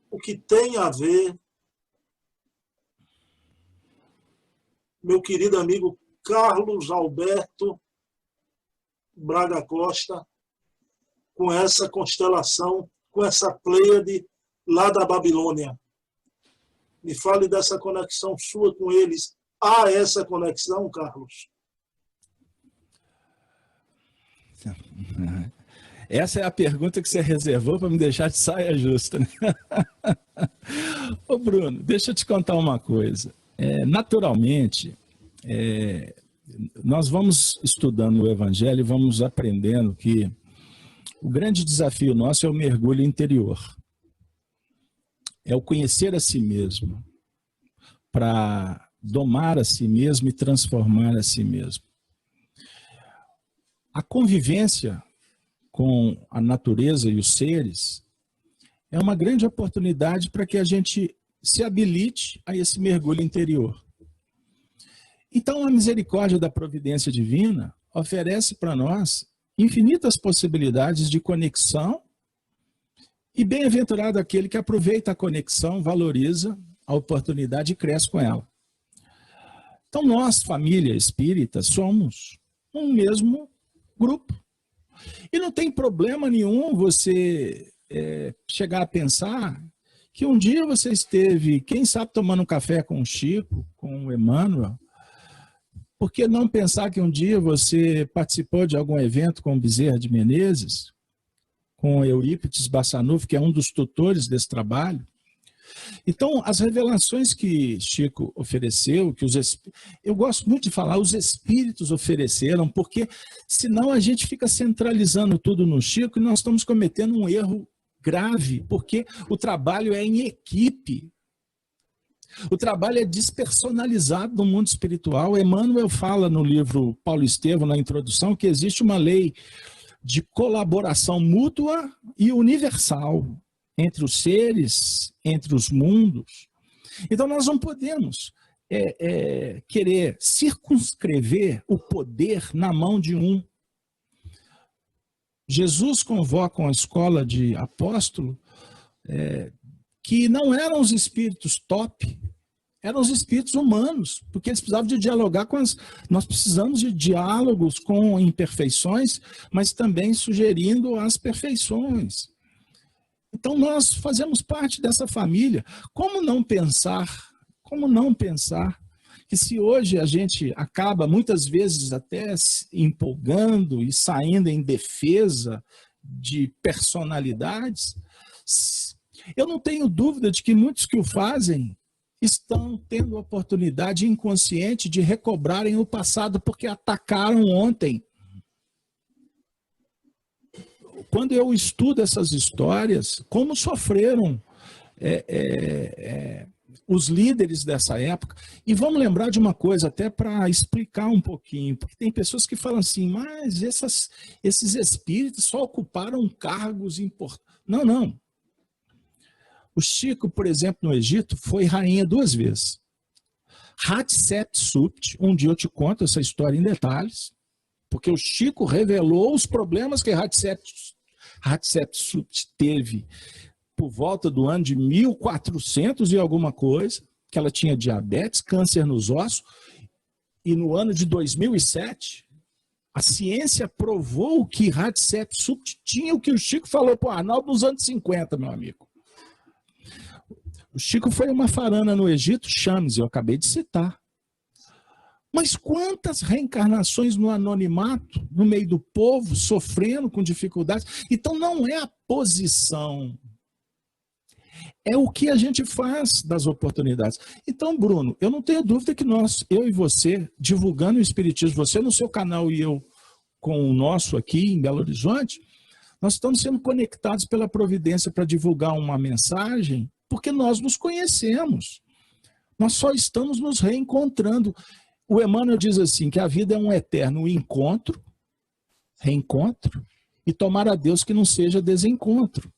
o que tem a ver, meu querido amigo Carlos Alberto Braga Costa, com essa constelação, com essa pleiade lá da Babilônia? Me fale dessa conexão sua com eles. Há essa conexão, Carlos? Essa é a pergunta que você reservou para me deixar de saia justa. Ô Bruno, deixa eu te contar uma coisa. Naturalmente, nós vamos estudando o Evangelho e vamos aprendendo que o grande desafio nosso é o mergulho interior. É o conhecer a si mesmo, para domar a si mesmo e transformar a si mesmo. A convivência com a natureza e os seres é uma grande oportunidade para que a gente se habilite a esse mergulho interior. Então, a misericórdia da providência divina oferece para nós infinitas possibilidades de conexão. E bem-aventurado aquele que aproveita a conexão, valoriza a oportunidade e cresce com ela. Então nós, família espírita, somos um mesmo grupo. E não tem problema nenhum você chegar a pensar que um dia você esteve, quem sabe, tomando um café com o Chico, com o Emmanuel. Por que não pensar que um dia você participou de algum evento com o Bezerra de Menezes, com Eurípides Bassanufo, que é um dos tutores desse trabalho? Então, as revelações que Chico ofereceu, eu gosto muito de falar, os espíritos ofereceram, porque senão a gente fica centralizando tudo no Chico e nós estamos cometendo um erro grave, porque o trabalho é em equipe. O trabalho é despersonalizado no mundo espiritual. Emmanuel fala no livro Paulo Estevam, na introdução, que existe uma lei de colaboração mútua e universal entre os seres, entre os mundos. Então, nós não podemos querer circunscrever o poder na mão de um. Jesus convoca uma escola de apóstolo que não eram os espíritos top, eram os espíritos humanos, porque eles precisavam de dialogar com nós precisamos de diálogos com imperfeições, mas também sugerindo as perfeições. Então nós fazemos parte dessa família. Como não pensar que se hoje a gente acaba muitas vezes até se empolgando e saindo em defesa de personalidades, eu não tenho dúvida de que muitos que o fazem estão tendo a oportunidade inconsciente de recobrarem o passado porque atacaram ontem. Quando eu estudo essas histórias, como sofreram os líderes dessa época, e vamos lembrar de uma coisa, até para explicar um pouquinho, porque tem pessoas que falam assim, mas esses espíritos só ocuparam cargos importantes. Não. O Chico, por exemplo, no Egito, foi rainha 2 vezes. Hatshepsut, um dia eu te conto essa história em detalhes, porque o Chico revelou os problemas que Hatshepsut teve por volta do ano de 1400 e alguma coisa, que ela tinha diabetes, câncer nos ossos, e no ano de 2007, a ciência provou que Hatshepsut tinha o que o Chico falou para o Arnaldo nos anos 50, meu amigo. O Chico foi uma farana no Egito, Chames, eu acabei de citar. Mas quantas reencarnações no anonimato, no meio do povo, sofrendo com dificuldades? Então não é a posição, é o que a gente faz das oportunidades. Então, Bruno, eu não tenho dúvida que eu e você, divulgando o Espiritismo, você no seu canal e eu com o nosso aqui em Belo Horizonte, nós estamos sendo conectados pela providência para divulgar uma mensagem, porque nós nos conhecemos. Nós só estamos nos reencontrando. O Emmanuel diz assim, que a vida é um eterno encontro, reencontro, e tomar a Deus que não seja desencontro.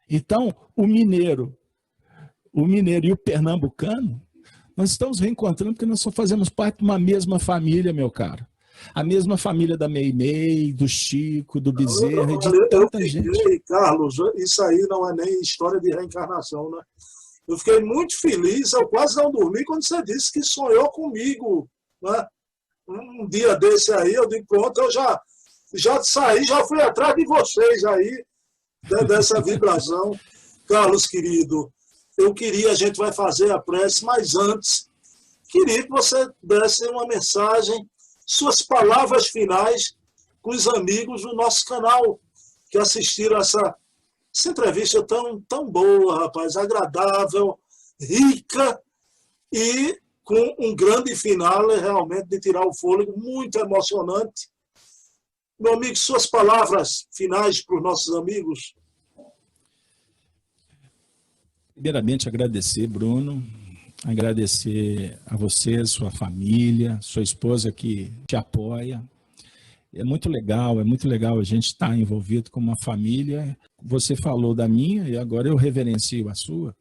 Então, o mineiro e o pernambucano, nós estamos reencontrando porque nós só fazemos parte de uma mesma família, meu caro. A mesma família da Meimei, do Chico, do Bezerra, de tanta gente. Carlos, isso aí não é nem história de reencarnação, né? Eu fiquei muito feliz, eu quase não dormi quando você disse que sonhou comigo, né? Um dia desse aí, eu digo, pronto, eu já saí, já fui atrás de vocês aí, dessa vibração. Carlos, querido, a gente vai fazer a prece, mas antes, queria que você desse uma mensagem, suas palavras finais com os amigos do nosso canal que assistiram essa entrevista tão boa, rapaz, agradável, rica e com um grande final realmente de tirar o fôlego, muito emocionante. Meu amigo, suas palavras finais para os nossos amigos. Primeiramente, agradecer, Bruno, agradecer a você, sua família, sua esposa que te apoia. É muito legal a gente estar envolvido com uma família. Você falou da minha e agora eu reverencio a sua.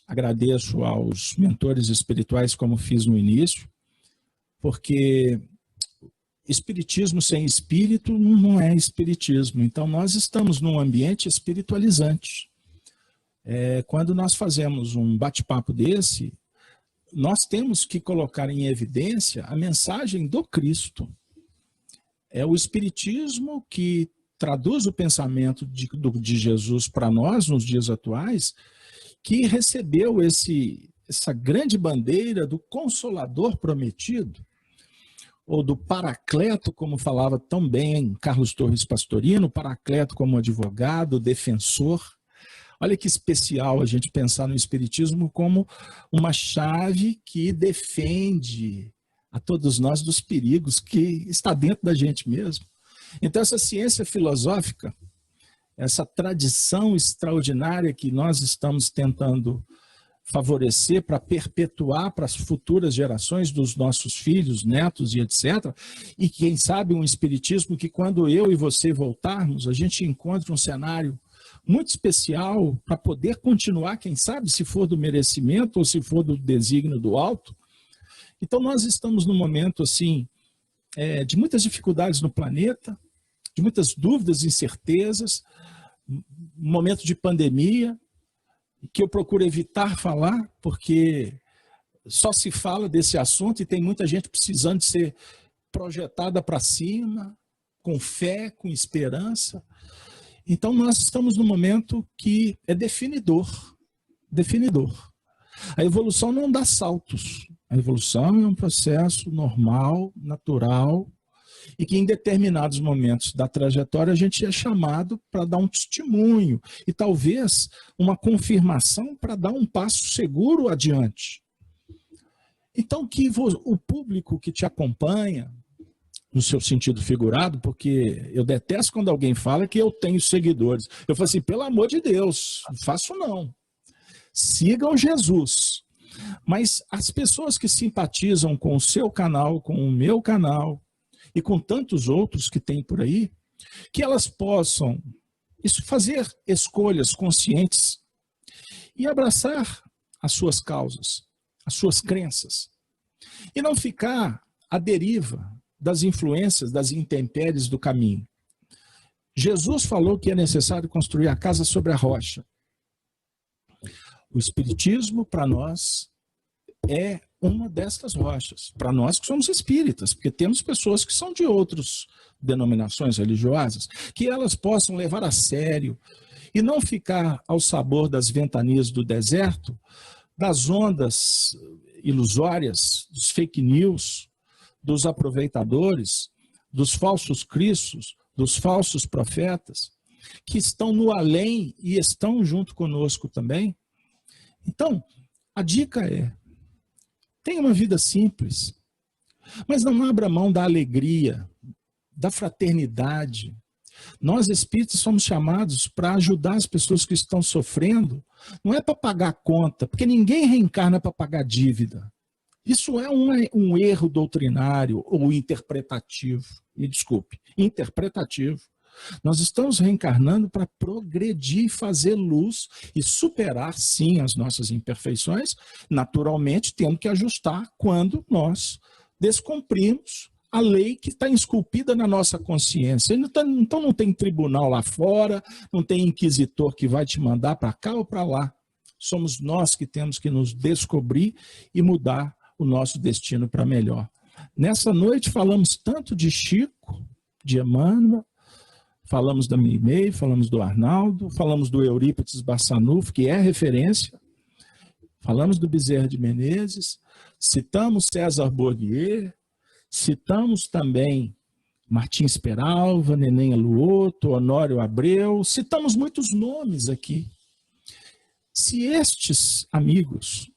Agradeço aos mentores espirituais, como fiz no início, porque espiritismo sem espírito não é espiritismo. Então, nós estamos num ambiente espiritualizante. Quando nós fazemos um bate-papo desse, nós temos que colocar em evidência a mensagem do Cristo. É o Espiritismo que traduz o pensamento de Jesus para nós nos dias atuais, que recebeu essa grande bandeira do Consolador prometido, ou do Paracleto, como falava tão bem Carlos Torres Pastorino, Paracleto como advogado, defensor. Olha que especial a gente pensar no Espiritismo como uma chave que defende a todos nós dos perigos que está dentro da gente mesmo. Então, essa ciência filosófica, essa tradição extraordinária que nós estamos tentando favorecer para perpetuar para as futuras gerações dos nossos filhos, netos e etc. E quem sabe um espiritismo que quando eu e você voltarmos, a gente encontre um cenário muito especial para poder continuar, quem sabe, se for do merecimento ou se for do desígnio do alto. Então nós estamos num momento assim, de muitas dificuldades no planeta, de muitas dúvidas e incertezas, um momento de pandemia, que eu procuro evitar falar, porque só se fala desse assunto e tem muita gente precisando de ser projetada para cima, com fé, com esperança. Então nós estamos num momento que é definidor. A evolução não dá saltos. A evolução é um processo normal, natural, e que em determinados momentos da trajetória a gente é chamado para dar um testemunho e talvez uma confirmação para dar um passo seguro adiante. Então que o público que te acompanha, no seu sentido figurado, porque eu detesto quando alguém fala que eu tenho seguidores. Eu falo assim, pelo amor de Deus, não faço não. Sigam Jesus. Mas as pessoas que simpatizam com o seu canal, com o meu canal, e com tantos outros que tem por aí, que elas possam fazer escolhas conscientes e abraçar as suas causas, as suas crenças, e não ficar à deriva das influências, das intempéries do caminho. Jesus falou que é necessário construir a casa sobre a rocha. O Espiritismo, para nós, é uma destas rochas, para nós que somos espíritas, porque temos pessoas que são de outras denominações religiosas, que elas possam levar a sério e não ficar ao sabor das ventanias do deserto, das ondas ilusórias, dos fake news, dos aproveitadores, dos falsos cristos, dos falsos profetas, que estão no além e estão junto conosco também. Então, a dica é, tenha uma vida simples, mas não abra mão da alegria, da fraternidade. Nós espíritas somos chamados para ajudar as pessoas que estão sofrendo, não é para pagar conta, porque ninguém reencarna para pagar dívida. Isso é um erro doutrinário ou interpretativo, me desculpe, interpretativo. Nós estamos reencarnando para progredir, fazer luz e superar, sim, as nossas imperfeições, naturalmente tendo que ajustar quando nós descumprimos a lei que está esculpida na nossa consciência. Então não tem tribunal lá fora, não tem inquisitor que vai te mandar para cá ou para lá. Somos nós que temos que nos descobrir e mudar o nosso destino para melhor. Nessa noite falamos tanto de Chico, de Emmanuel, falamos da Mimei, falamos do Arnaldo, falamos do Eurípides Barçanufo, que é referência, falamos do Bezerra de Menezes, citamos César Borguier, citamos também Martins Peralva, Neném Aluoto, Honório Abreu, citamos muitos nomes aqui. Se estes amigos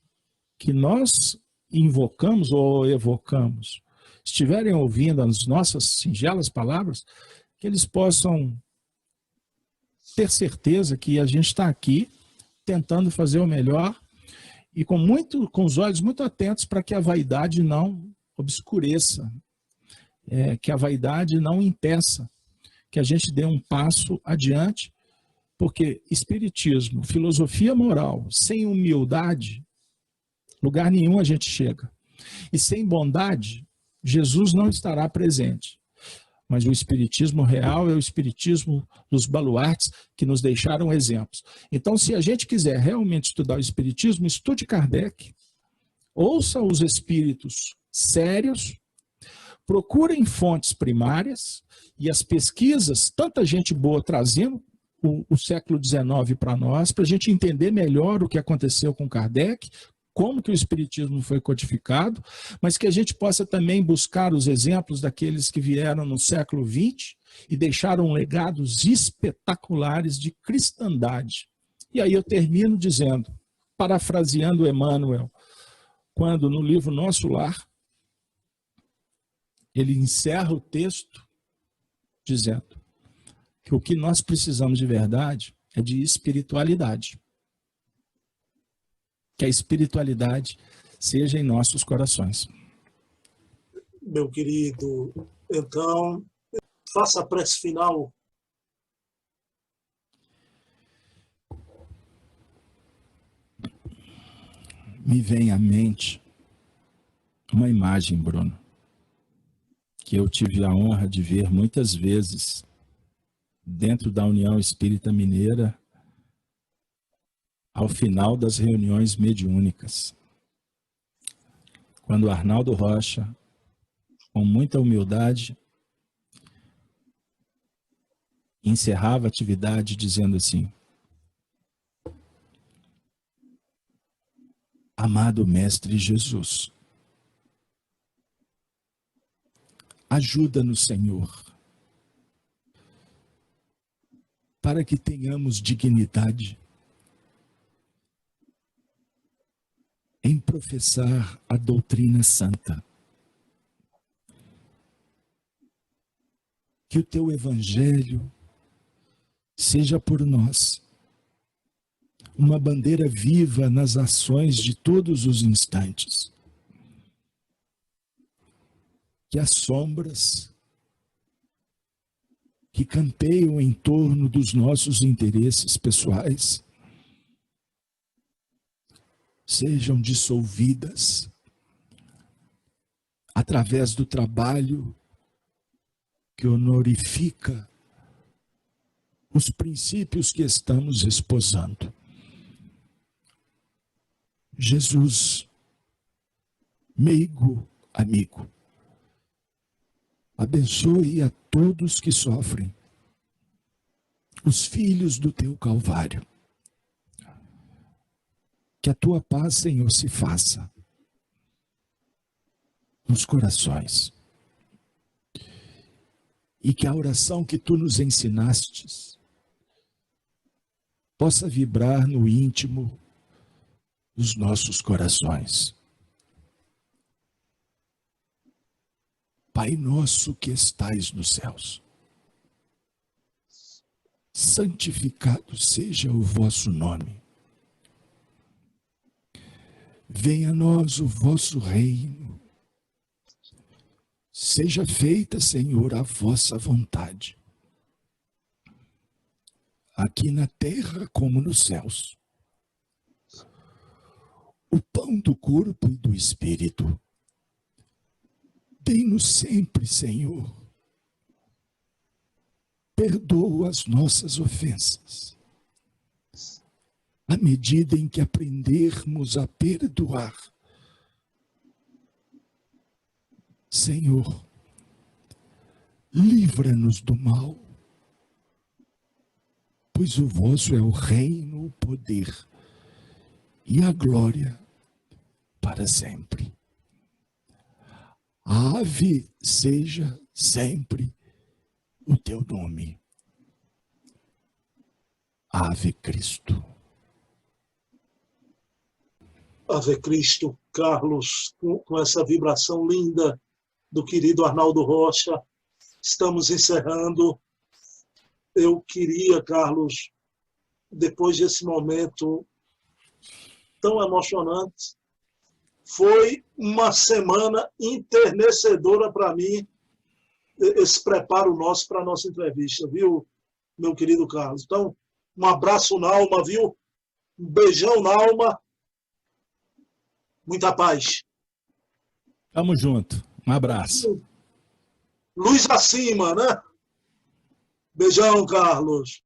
que nós invocamos ou evocamos estiverem ouvindo as nossas singelas palavras, que eles possam ter certeza que a gente está aqui tentando fazer o melhor e com os olhos muito atentos para que a vaidade não obscureça, que a vaidade não impeça, que a gente dê um passo adiante, porque espiritismo, filosofia moral, sem humildade, lugar nenhum a gente chega. E sem bondade, Jesus não estará presente. Mas o espiritismo real é o espiritismo dos baluartes que nos deixaram exemplos. Então, se a gente quiser realmente estudar o espiritismo, estude Kardec, ouça os espíritos sérios, procurem fontes primárias e as pesquisas, tanta gente boa trazendo o século XIX para nós, para a gente entender melhor o que aconteceu com Kardec, como que o espiritismo foi codificado, mas que a gente possa também buscar os exemplos daqueles que vieram no século XX e deixaram legados espetaculares de cristandade E aí eu termino dizendo, parafraseando Emmanuel, quando no livro Nosso Lar, ele encerra o texto dizendo que o que nós precisamos de verdade é de espiritualidade. Que a espiritualidade seja em nossos corações. Meu querido, então, faça a prece final. Me vem à mente uma imagem, Bruno, que eu tive a honra de ver muitas vezes dentro da União Espírita Mineira, ao final das reuniões mediúnicas. Quando Arnaldo Rocha, com muita humildade, encerrava a atividade dizendo assim: amado Mestre Jesus, ajuda-nos, Senhor, para que tenhamos dignidade em professar a doutrina santa. Que o teu evangelho seja por nós uma bandeira viva nas ações de todos os instantes. Que as sombras que campeiam em torno dos nossos interesses pessoais sejam dissolvidas através do trabalho que honorifica os princípios que estamos esposando. Jesus, meigo amigo, abençoe a todos que sofrem, os filhos do teu Calvário. Que a tua paz, Senhor, se faça nos corações. E que a oração que tu nos ensinastes possa vibrar no íntimo dos nossos corações. Pai nosso que estais nos céus, santificado seja o vosso nome. Venha a nós o vosso reino. Seja feita, Senhor, a vossa vontade, aqui na terra como nos céus. O pão do corpo e do espírito, dê-nos sempre, Senhor. Perdoa as nossas ofensas, à medida em que aprendermos a perdoar. Senhor, livra-nos do mal, pois o vosso é o reino, o poder e a glória para sempre. Ave seja sempre o teu nome. Ave Cristo. Ave Cristo, Carlos, com essa vibração linda do querido Arnaldo Rocha, estamos encerrando. Eu queria, Carlos, depois desse momento tão emocionante, foi uma semana enternecedora para mim, esse preparo nosso para a nossa entrevista, viu, meu querido Carlos? Então, um abraço na alma, viu? Um beijão na alma. Muita paz. Tamo junto. Um abraço. Luz acima, né? Beijão, Carlos.